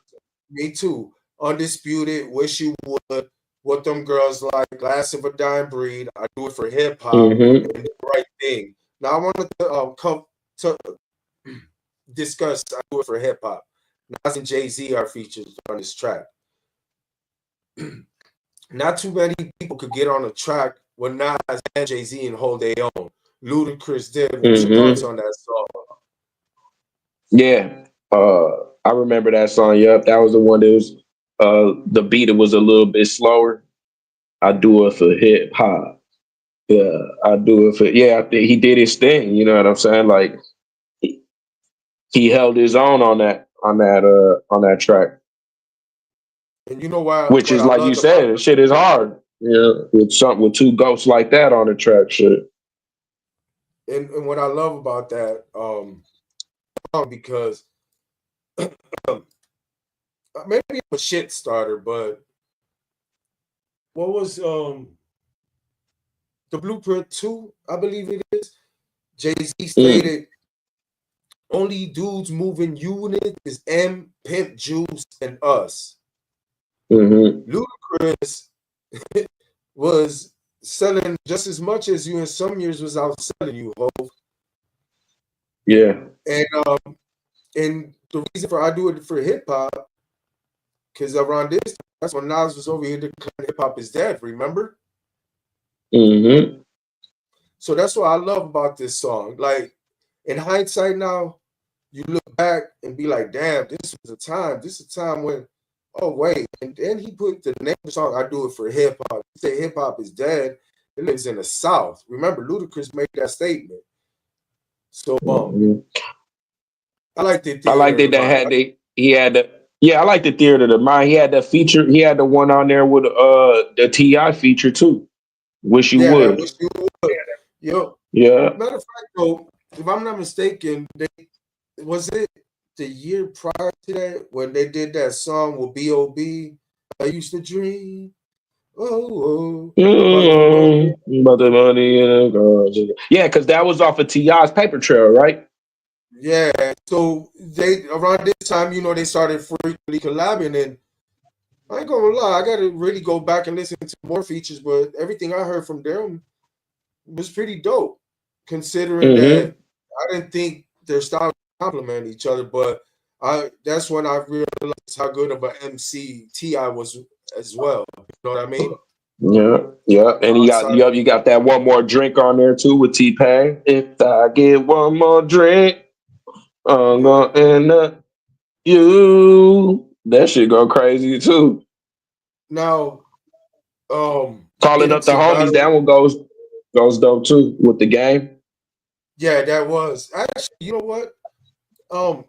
Me too. Undisputed, Wish You Would, What Them Girls Like, Glass of a Dying Breed. I Do It for Hip Hop, Mm-hmm. and The Right Thing. Now I wanted to come to discuss I Do It for Hip Hop. Nas and Jay-Z are featured on this track. Not too many people could get on a track with Nas and Jay-Z and hold their own. Ludacris did. What's your thoughts Mm-hmm. on that song? Yeah. I remember that song. Yep. That was the one that was the beat was a little bit slower. I do it for hip hop. Yeah, I do it for yeah, I think he did his thing, you know what I'm saying? Like he held his own on that track. And you know why? Which What is I like you loved about said, shit is hard. Yeah, with something with 2 ghosts like that on the track, shit. and what I love about that because maybe I'm a shit starter, but what was the Blueprint 2, I believe it is. Jay-Z Mm, stated only dudes moving unit is M, Pimp, Juice, and us. mm-hmm. Ludacris was selling just as much as you in some years was outselling you, Hov. Yeah. And the reason for I do it for hip hop, because around this, that's when Nas was over here declaring hip hop is dead, remember? Mm-hmm. So that's what I love about this song. Like in hindsight now, you look back and be like, damn, this was a time. This is a time when, oh wait, and then he put the name of the song, I do it for hip hop. He said hip hop is dead. It lives in the South. Remember, Ludacris made that statement. So Mm-hmm. I like the I theater liked of it the that mind. had the he had the yeah, I like the theater of the mind. He had that feature, he had the one on there with the TI feature too. Wish you Yeah, that wish would. you would. Yo, Yeah. matter of fact, though, if I'm not mistaken, was it the year prior to that when they did that song with B.O.B. I used to dream, about the money. About the money and the girls. Yeah, because that was off of T.I.'s Paper Trail, right? Yeah, so they around this time, they started frequently collabing, and I ain't gonna lie, I gotta really go back and listen to more features, but everything I heard from them was pretty dope, considering Mm-hmm. that I didn't think their styles complement each other, but that's when I realized how good of an MC Ti was as well. You know what I mean? Yeah, yeah. And Outside of you got that one more drink on there too with T-Pain. If I get one more drink, I'm yeah. gonna end up you. That shit go crazy too. Now, Calling getting up the to homies, battle, that one goes dope too with the game. yeah, that was actually, you know what?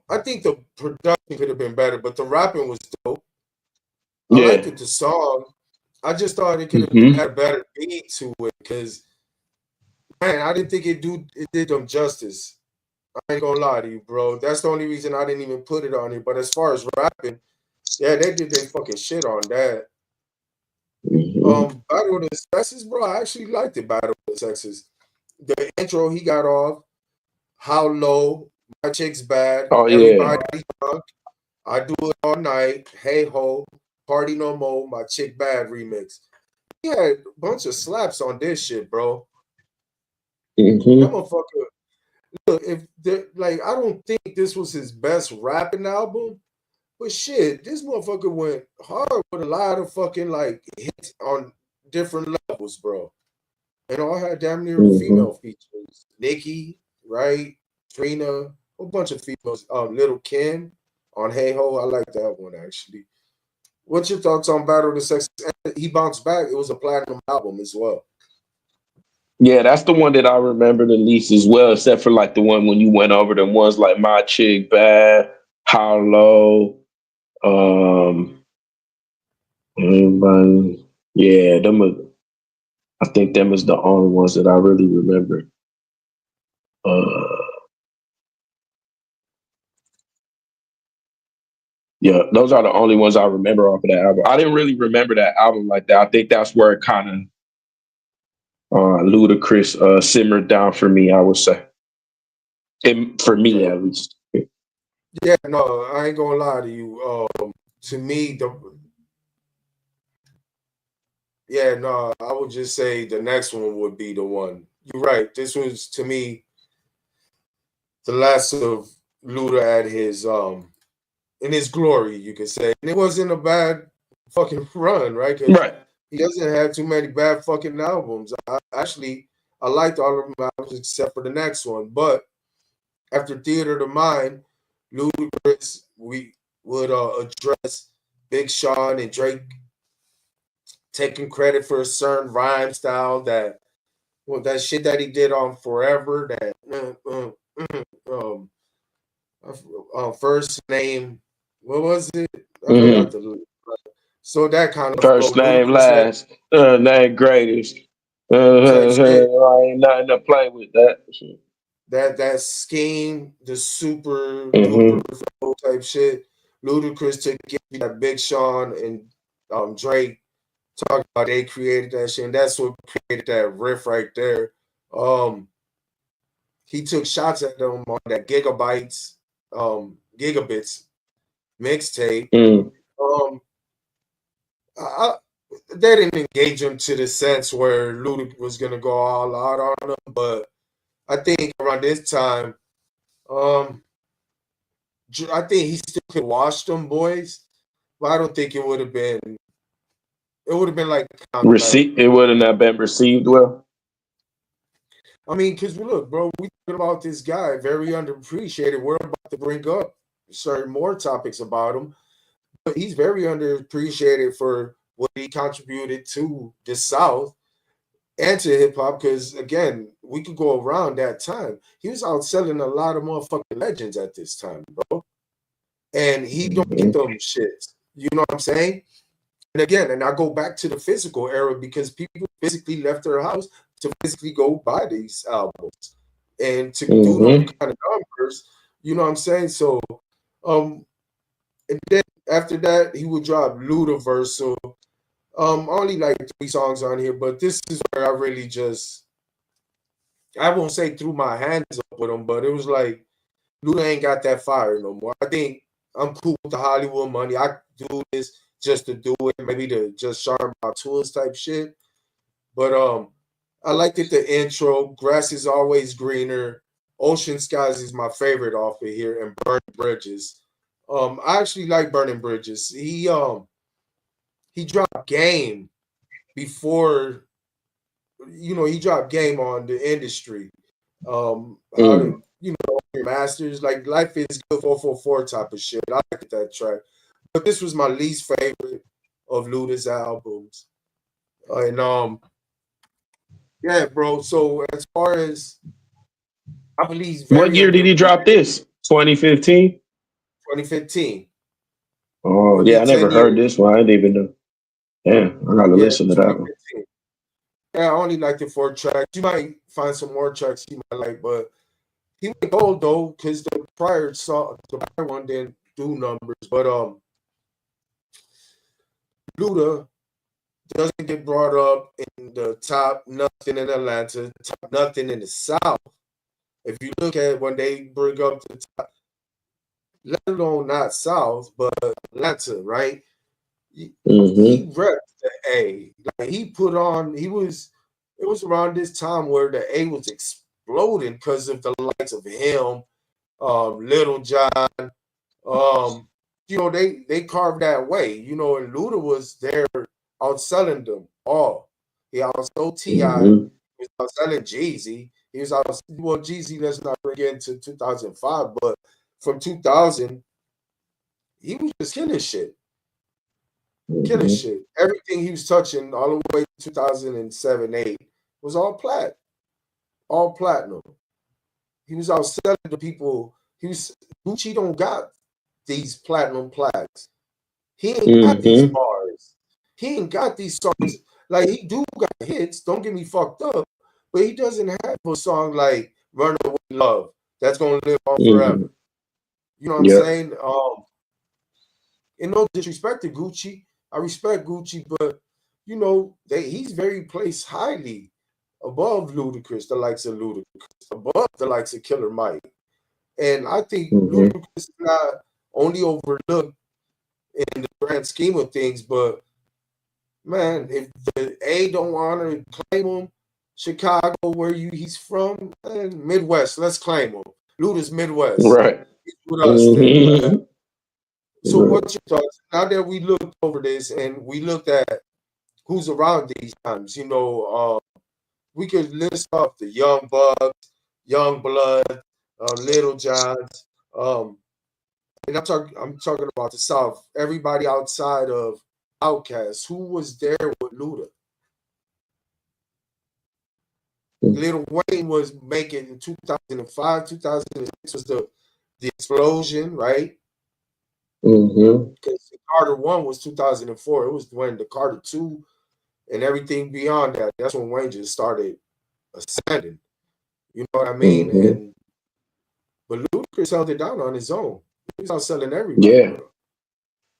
I think the production could have been better, but the rapping was dope. I liked Yeah. it, the song. I just thought it could have Hmm. had a better beat to it because Man, I didn't think it did them justice. I ain't gonna lie to you, bro. That's the only reason I didn't even put it on here. But as far as rapping, yeah, they did their fucking shit on that. Battle of the Sexes, bro. I actually liked it. Battle of the Sexes. The intro he got off. How low? My chick's bad. Oh yeah. Everybody drunk. I do it all night. Hey ho. Party no more. My chick bad remix. He had a bunch of slaps on this shit, bro. That motherfucker. Look, like, I don't think this was his best rapping album, but shit, this motherfucker went hard with a lot of fucking like hits on different levels, bro. And all had damn near female features. Nicki, right? Trina, a whole bunch of females. Little Kim on Hey Ho. I like that one actually. What's your thoughts on Battle of the Sexes? He bounced back. It was a platinum album as well. Yeah, that's the one that I remember the least as well, except for like the one when you went over the ones like My Chick Bad, How Low, yeah, them are, I think them is the only ones that I really remember. Yeah, those are the only ones I remember off of that album. I didn't really remember that album like that. I think that's where it kind of Ludacris simmered down for me, I would say. For me, Okay. at least. Yeah, no, I ain't gonna lie to you. To me, I would just say the next one would be the one. You're right. This was to me the last of Luda at his in his glory, you could say. And it wasn't a bad fucking run, right? Because Right. he doesn't have too many bad fucking albums. I liked all of them albums except for the next one. But after Theater of the Mind, Ludacris, we would address Big Sean and Drake taking credit for a certain rhyme style that shit that he did on Forever, that first name, what was it? I forgot the. So that kind of flow, First name, Ludacris had last, name greatest. type shit. I ain't nothing to play with that. That scheme, the super duper Mm-hmm. flow type shit. Ludacris took that Big Sean and Drake talking about they created that shit, and that's what created that riff right there. Um, he took shots at them on that gigabits mixtape. Mm. Um, I, they didn't engage him to the sense where Luda was gonna go all out on him, but I think around this time, um, I think he still could watch them boys, but I don't think it would have been. It would have been like It wouldn't have been received well. I mean, because look, bro, we talking about this guy, very underappreciated. We're about to bring up certain more topics about him, but he's very underappreciated for what he contributed to the South and to hip hop. Because again, we could go around that time. He was out selling a lot of motherfucking legends at this time, bro, and he don't get them shits. You know what I'm saying? And again, and I go back to the physical era because people physically left their house to physically go buy these albums and to do them kind of numbers. You know what I'm saying? So, and then after that, he would drop Ludaversal. Only like 3 songs on here, but this is where I really just, I won't say threw my hands up with him, but it was like Luda ain't got that fire no more. I think I'm cool with the Hollywood money. I do this just to do it, maybe to just sharpen my tools type shit. But I liked it. The intro, Grass is Always Greener, Ocean Skies is my favorite off of here, and Burning Bridges. I actually like Burning Bridges. He dropped Game before, he dropped Game on the industry. How to, your masters, like Life is Good 444 type of shit. I like that track. But this was my least favorite of Luda's albums. And yeah, bro. So as far as I believe he's What very year did he drop underappreciated. this? 2015? 2015. Oh, It'll yeah, be I 10 never heard years. this one. I didn't even know. Damn, I gotta Yeah, listen to that one. 2015. Yeah, I only liked it for tracks. You might find some more tracks he might like, but he went gold though, because the prior one didn't do numbers. But Luda doesn't get brought up in the top nothing in Atlanta, top nothing in the South. If you look at when they bring up the top, let alone not South, but Atlanta, right? He repped the A. Like he put on, it was around this time where the A was exploding because of the likes of him, Little John. They carved that way, and Luda was there outselling them all. He outsold T.I., he was outselling Jeezy. He was Jeezy, let's not bring it into 2005, but from 2000, he was just killing shit. Killing shit. Everything he was touching all the way to 2007, 8 was all platinum. He was outselling the people. Gucci don't got these platinum plaques. He ain't got these bars. He ain't got these songs. Like, he do got hits, don't get me fucked up, but he doesn't have a song like Runaway Love that's gonna live on forever. You know what I'm saying? And no disrespect to Gucci. I respect Gucci, but he's very placed highly above Ludacris, the likes of Ludacris, above the likes of Killer Mike. And I think Ludacris is not only overlooked in the grand scheme of things, but man, if the A don't want to claim him, Chicago, where he's from, man, Midwest, let's claim him. Luda's Midwest. Right. He's with us there, man. So what's your thoughts? Now that we looked over this and we looked at who's around these times, we could list off the Young Bucks, Young Blood, Little Johns, and I'm talking about the South. Everybody outside of Outkast, who was there with Luda? Lil Wayne was making in 2005, 2006 was the explosion, right? Because Carter 1 was 2004. It was when the Carter 2 and everything beyond that. That's when Wayne just started ascending. You know what I mean? But Ludacris held it down on his own. He was out selling everybody. Yeah.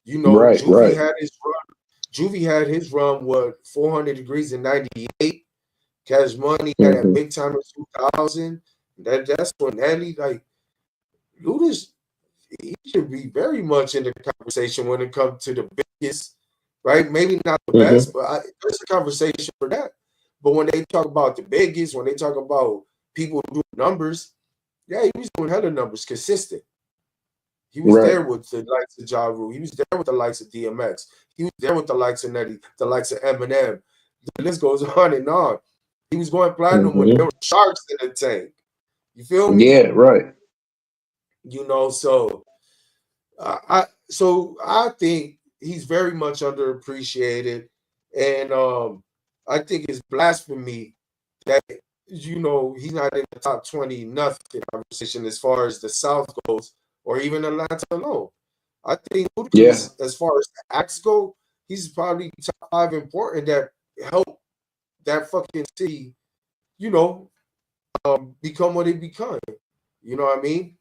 Juvie had his run. Juvie had his run, 400 Degrees in 98. Cash Money had that big time in 2000. That's when Nelly, like, Luda's, he should be very much in the conversation when it comes to the biggest, right? Maybe not the best, but there's a conversation for that. But when they talk about the biggest, when they talk about people doing numbers, yeah, he was doing hella numbers, consistent. He was there with the likes of Ja Rule. He was there with the likes of DMX. He was there with the likes of Nelly, the likes of Eminem. The list goes on and on. He was going platinum when there were sharks in the tank. You feel me? Yeah, right. So I think he's very much underappreciated, and I think it's blasphemy that he's not in the top 20 nothing conversation as far as the South goes, or even Atlanta alone. I think Ludacris, as far as the acts go, he's probably top 5 important that help that fucking city, become what it become. You know what I mean?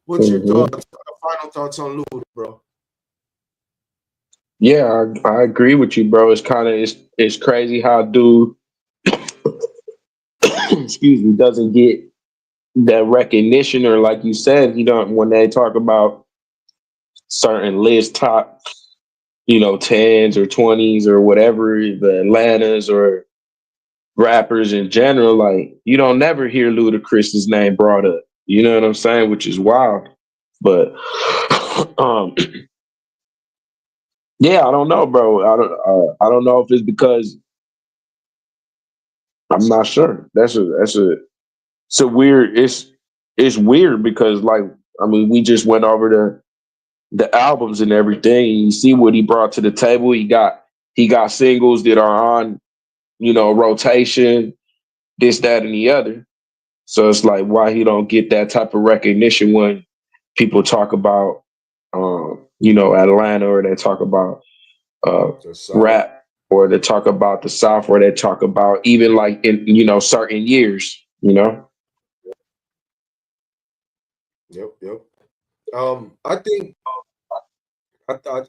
What's your thoughts? Final thoughts on Luda, bro? Yeah, I agree with you, bro. It's crazy how dude excuse me, doesn't get that recognition, or like you said, when they talk about certain list top, 10s or 20s or whatever, the Atlantas or rappers in general, like, you don't never hear Ludacris's name brought up. You know what I'm saying? Which is wild. But yeah, I don't know, bro. I don't know if it's because I'm not sure. It's a weird. It's weird because, like, I mean, we just went over the albums and everything. And you see what he brought to the table. He got singles that are on, rotation, this, that, and the other. So it's like, why he don't get that type of recognition when people talk about, Atlanta, or they talk about rap or they talk about the South, or they talk about even like in certain years. Yep. I think I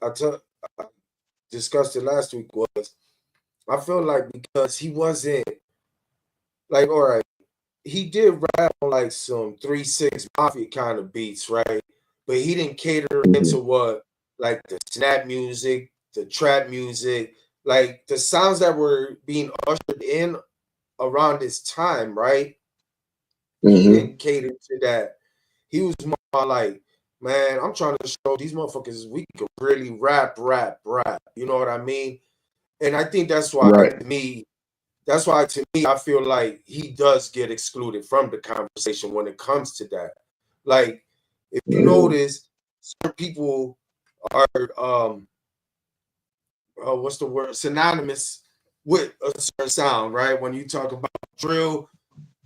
discussed it last week was I feel like because he wasn't like all right, he did rap on like some 3-6 Mafia kind of beats, right? But he didn't cater into what like the snap music, the trap music, like the sounds that were being ushered in around this time, right? He Mm-hmm. didn't cater to that. He was more like, man, I'm trying to show these motherfuckers we can really rap. You know what I mean? And I think Right. that's why to me, I feel like he does get excluded from the conversation when it comes to that. Like, if you Mm-hmm. notice, certain people are what's the word? Synonymous with a certain sound, right? When you talk about drill,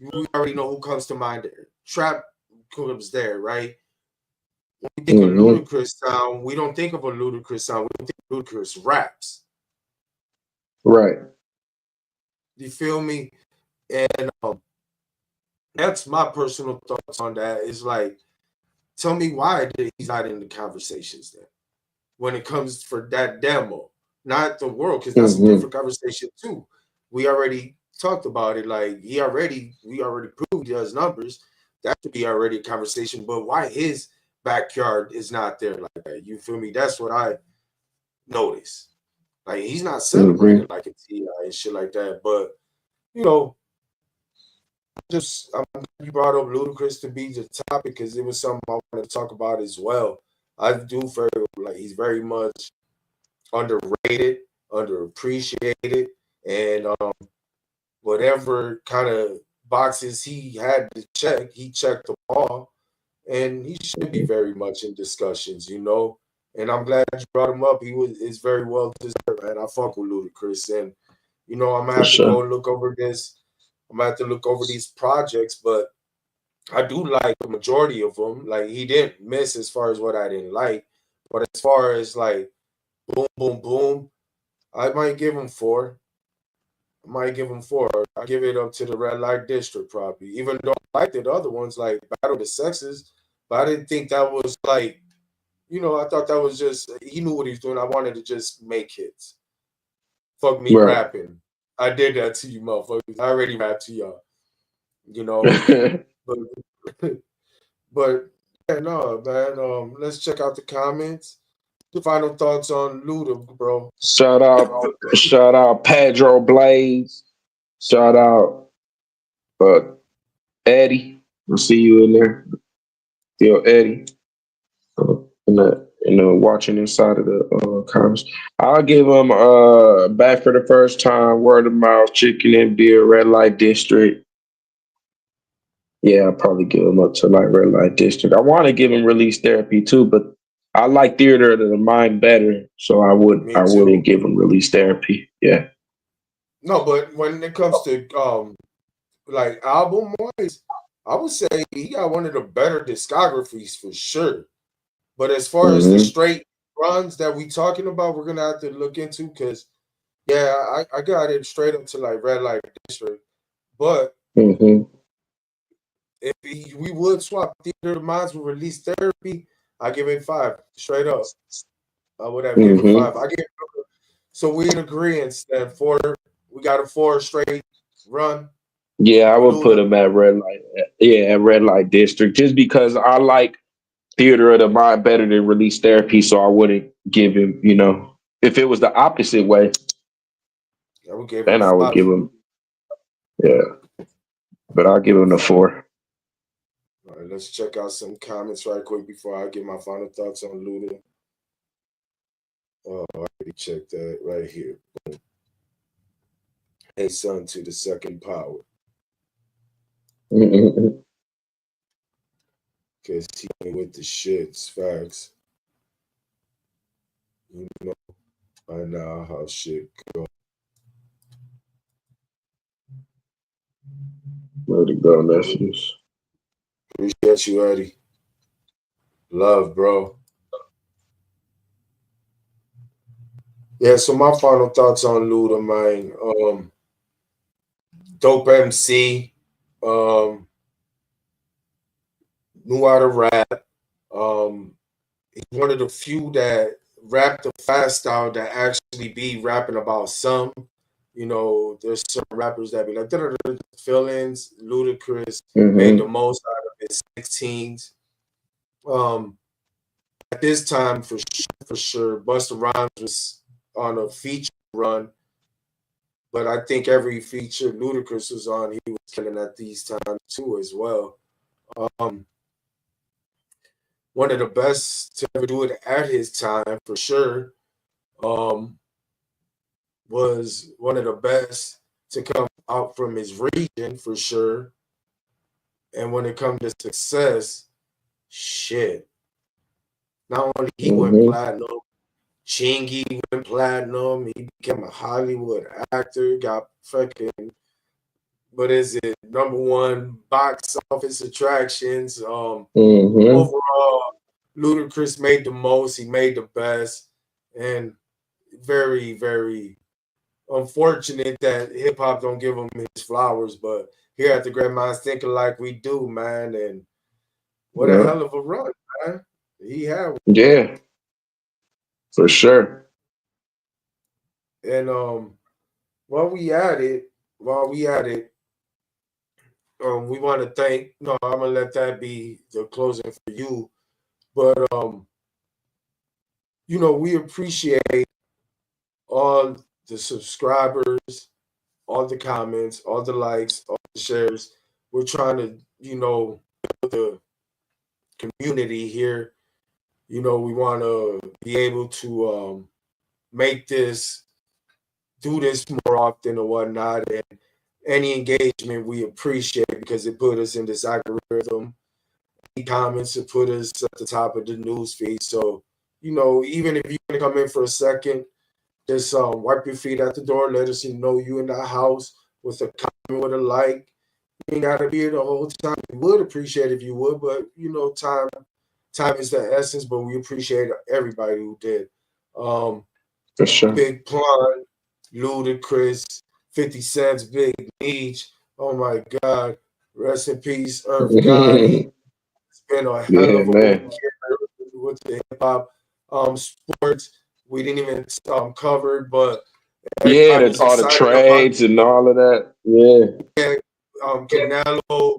we already know who comes to mind there. Trap comes there, right? When we think of Mm-hmm. Ludacris sound, we don't think of a Ludacris sound. We think Ludacris raps. Right. You feel me? And that's my personal thoughts on that. Is like, tell me why he's not in the conversations then when it comes for that demo, not the world, because that's a Mm-hmm. different conversation too. We already talked about it. Like we already proved he does numbers. That should be already a conversation. But why his backyard is not there like that? You feel me? That's what I noticed. Like he's not Mm-hmm. celebrated like a T.I. and shit like that. But you know, just I'm glad you brought up Ludacris to be the topic because it was something I wanted to talk about as well. I do feel like he's very much underrated, underappreciated, and whatever kind of boxes he had to check, he checked them all, and he should be very much in discussions, you know. And I'm glad you brought him up. He was is very well deserved, man. I fuck with Ludacris, and you know I'm gonna For have to go sure. look over this. I'm gonna have to look over these projects, but I do like the majority of them. Like he didn't miss as far as what I didn't like, but as far as like boom, boom, boom, I might give him four. I might give him four. I give it up to the red light district probably. Even though I liked the other ones like Battle of the Sexes, but I didn't think that was like, you know, I thought that was just he knew what he was doing. I wanted to just make hits. Fuck me Right. rapping. I did that to you, motherfuckers. I already rapped to y'all, you know. But but yeah, no, man. Let's check out the comments. The final thoughts on Luda, bro. shout out Pedro Blaze. Shout out uh, Eddie. I see you in there. Yo, Eddie. In the watching inside of the comments. I'll give him back for the first time, word of mouth, chicken and beer, red light district. Yeah, I'll probably give him up to like red light district. I want to give him release therapy too, but I like theater of the mind better, so I Me wouldn't too. give him release therapy. Yeah. No, but when it comes to like album wise, I would say he got one of the better discographies for sure. But as far as the Mm-hmm. straight runs that we talking about, we're gonna have to look into because yeah, I got it straight up to like Red Light District. But Mm-hmm. if we would swap Theater of Minds with Release Therapy, I give it five straight up. I would have given Mm-hmm. five. I give so we in agreement that four. We got a four straight run Yeah, I for would put Luda. him at red light. Yeah, at red light district, just because I like theater of the mind better than release therapy, so I wouldn't give him. If it was the opposite way, I would give him then I would give five. him. Yeah, but I'll give him the four. All right, let's check out some comments right quick before I give my final thoughts on Luda. Oh, I already checked that right here. Hey, son, to the second power. Mm-hmm. Because he ain't with the shits. Facts. You know, I know how shit go. Where to go, nephews? Appreciate you, Eddie. Love, bro. Yeah, so my final thoughts on Luda, man. Dope MC, um, knew how to rap. Um, he's one of the few that rap the fast style that actually be rapping about some. You know, there's some rappers that be like feelings. Ludacris made the Mm-hmm. most out of his 16s. Um, at this time, for sure, Busta Rhymes was on a feature run, but I think every feature Ludacris was on, he was killing at these times too as well. Um, one of the best to ever do it at his time for sure. Um, was one of the best to come out from his region for sure. And when it comes to success, shit. Not only he went Mm-hmm. platinum, Chingy went platinum. He became a Hollywood actor. Got fucking what is it? Number one box office attractions. Mm-hmm. Overall, Ludacris made the most. He made the best, and very, very unfortunate that hip hop don't give him his flowers. But here at the Grandma's thinking like we do, man. And what a Yeah. hell of a run, man. He had, Yeah, for sure. and while we at it, while we at it, we want to thank. No, I'm gonna let that be the closing for you. But we appreciate all the subscribers, all the comments, all the likes, all the shares. We're trying to, build the community here. We want to be able to make this, do this more often or whatnot. And any engagement we appreciate because it put us in this algorithm. Any comments to put us at the top of the news feed. So, even if you want to come in for a second, just wipe your feet at the door. Let us know you in the house with a comment, with a like. You ain't gotta be here the whole time. We would appreciate if you would, but time is the essence. But we appreciate everybody who did. Um, For sure. Big Pun, Ludacris, 50 Cent's Big Meech. Oh my God, rest in peace, Earth Gotti. It's been a hell Yeah, of a week man. here with the hip hop sports. We didn't even cover, but Yeah, everybody that was all the excited about trades and all of that. Yeah. it. Canelo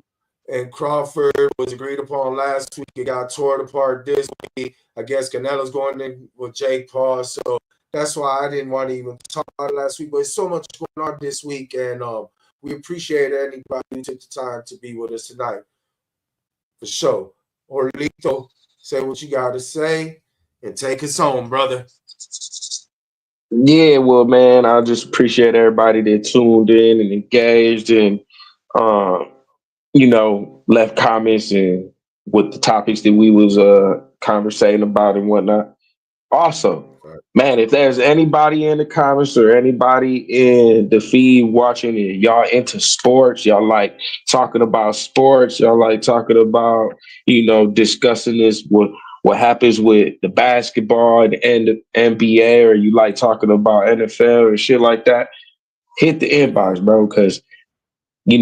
and Crawford was agreed upon last week. It got torn apart this week. I guess Canelo's going in with Jake Paul, so that's why I didn't want to even talk about it last week. But it's so much going on this week, and we appreciate anybody who took the time to be with us tonight for sure. Orlito, say what you got to say and take us home, brother. Yeah, well, man, I just appreciate everybody that tuned in and engaged and, um, left comments and with the topics that we was conversating about and whatnot. Also, Right. man, if there's anybody in the comments or anybody in the feed watching and y'all into sports, y'all like talking about sports, y'all like talking about, discussing this what happens with the basketball and the NBA, or you like talking about NFL or shit like that, hit the Right. inbox, bro, because we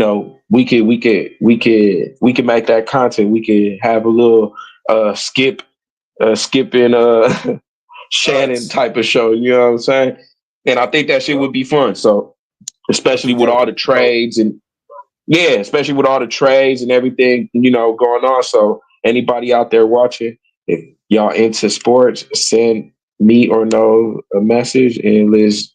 could make that content. We could have a little skipping Shannon Facts. type of show, you know what I'm saying? And I think that shit Yep. would be fun. So I especially think with that all would the be dope. trades and yeah, especially with all the trades and everything, going on. So anybody out there watching, if y'all into sports, send me or no a message and let's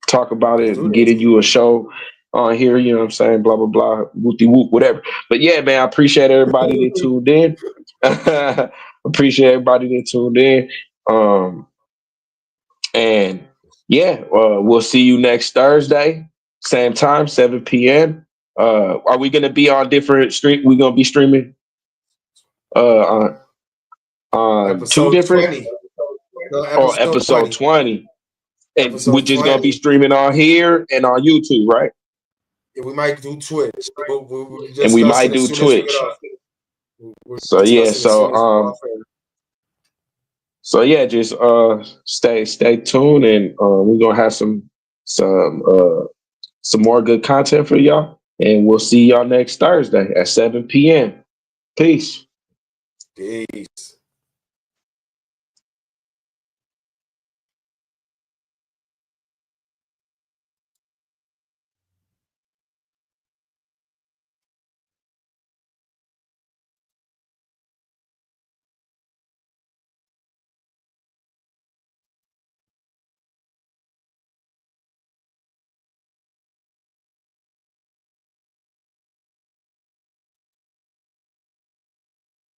talk about Let's it, do this. getting you a show on here, you know what I'm saying? Blah blah blah, whoopty whoop, whatever. But yeah, man, I appreciate everybody that tuned in. Appreciate everybody that tuned in. Um and yeah, we'll see you next Thursday, same time, 7 p.m. Are we gonna be on different stream? We gonna be streaming uh on two Episode different 20. No, or episode episode 20. 20. And we're Episode just gonna be 20. streaming on here and on YouTube, right? Yeah, we might do Twitch. We'll be And we might discussing as do soon as we get Twitch. off. We're So yeah, discussing as so soon as we get off air. So yeah, just stay tuned, and we're gonna have some some more good content for y'all, and we'll see y'all next Thursday at 7 p.m. Peace. Peace.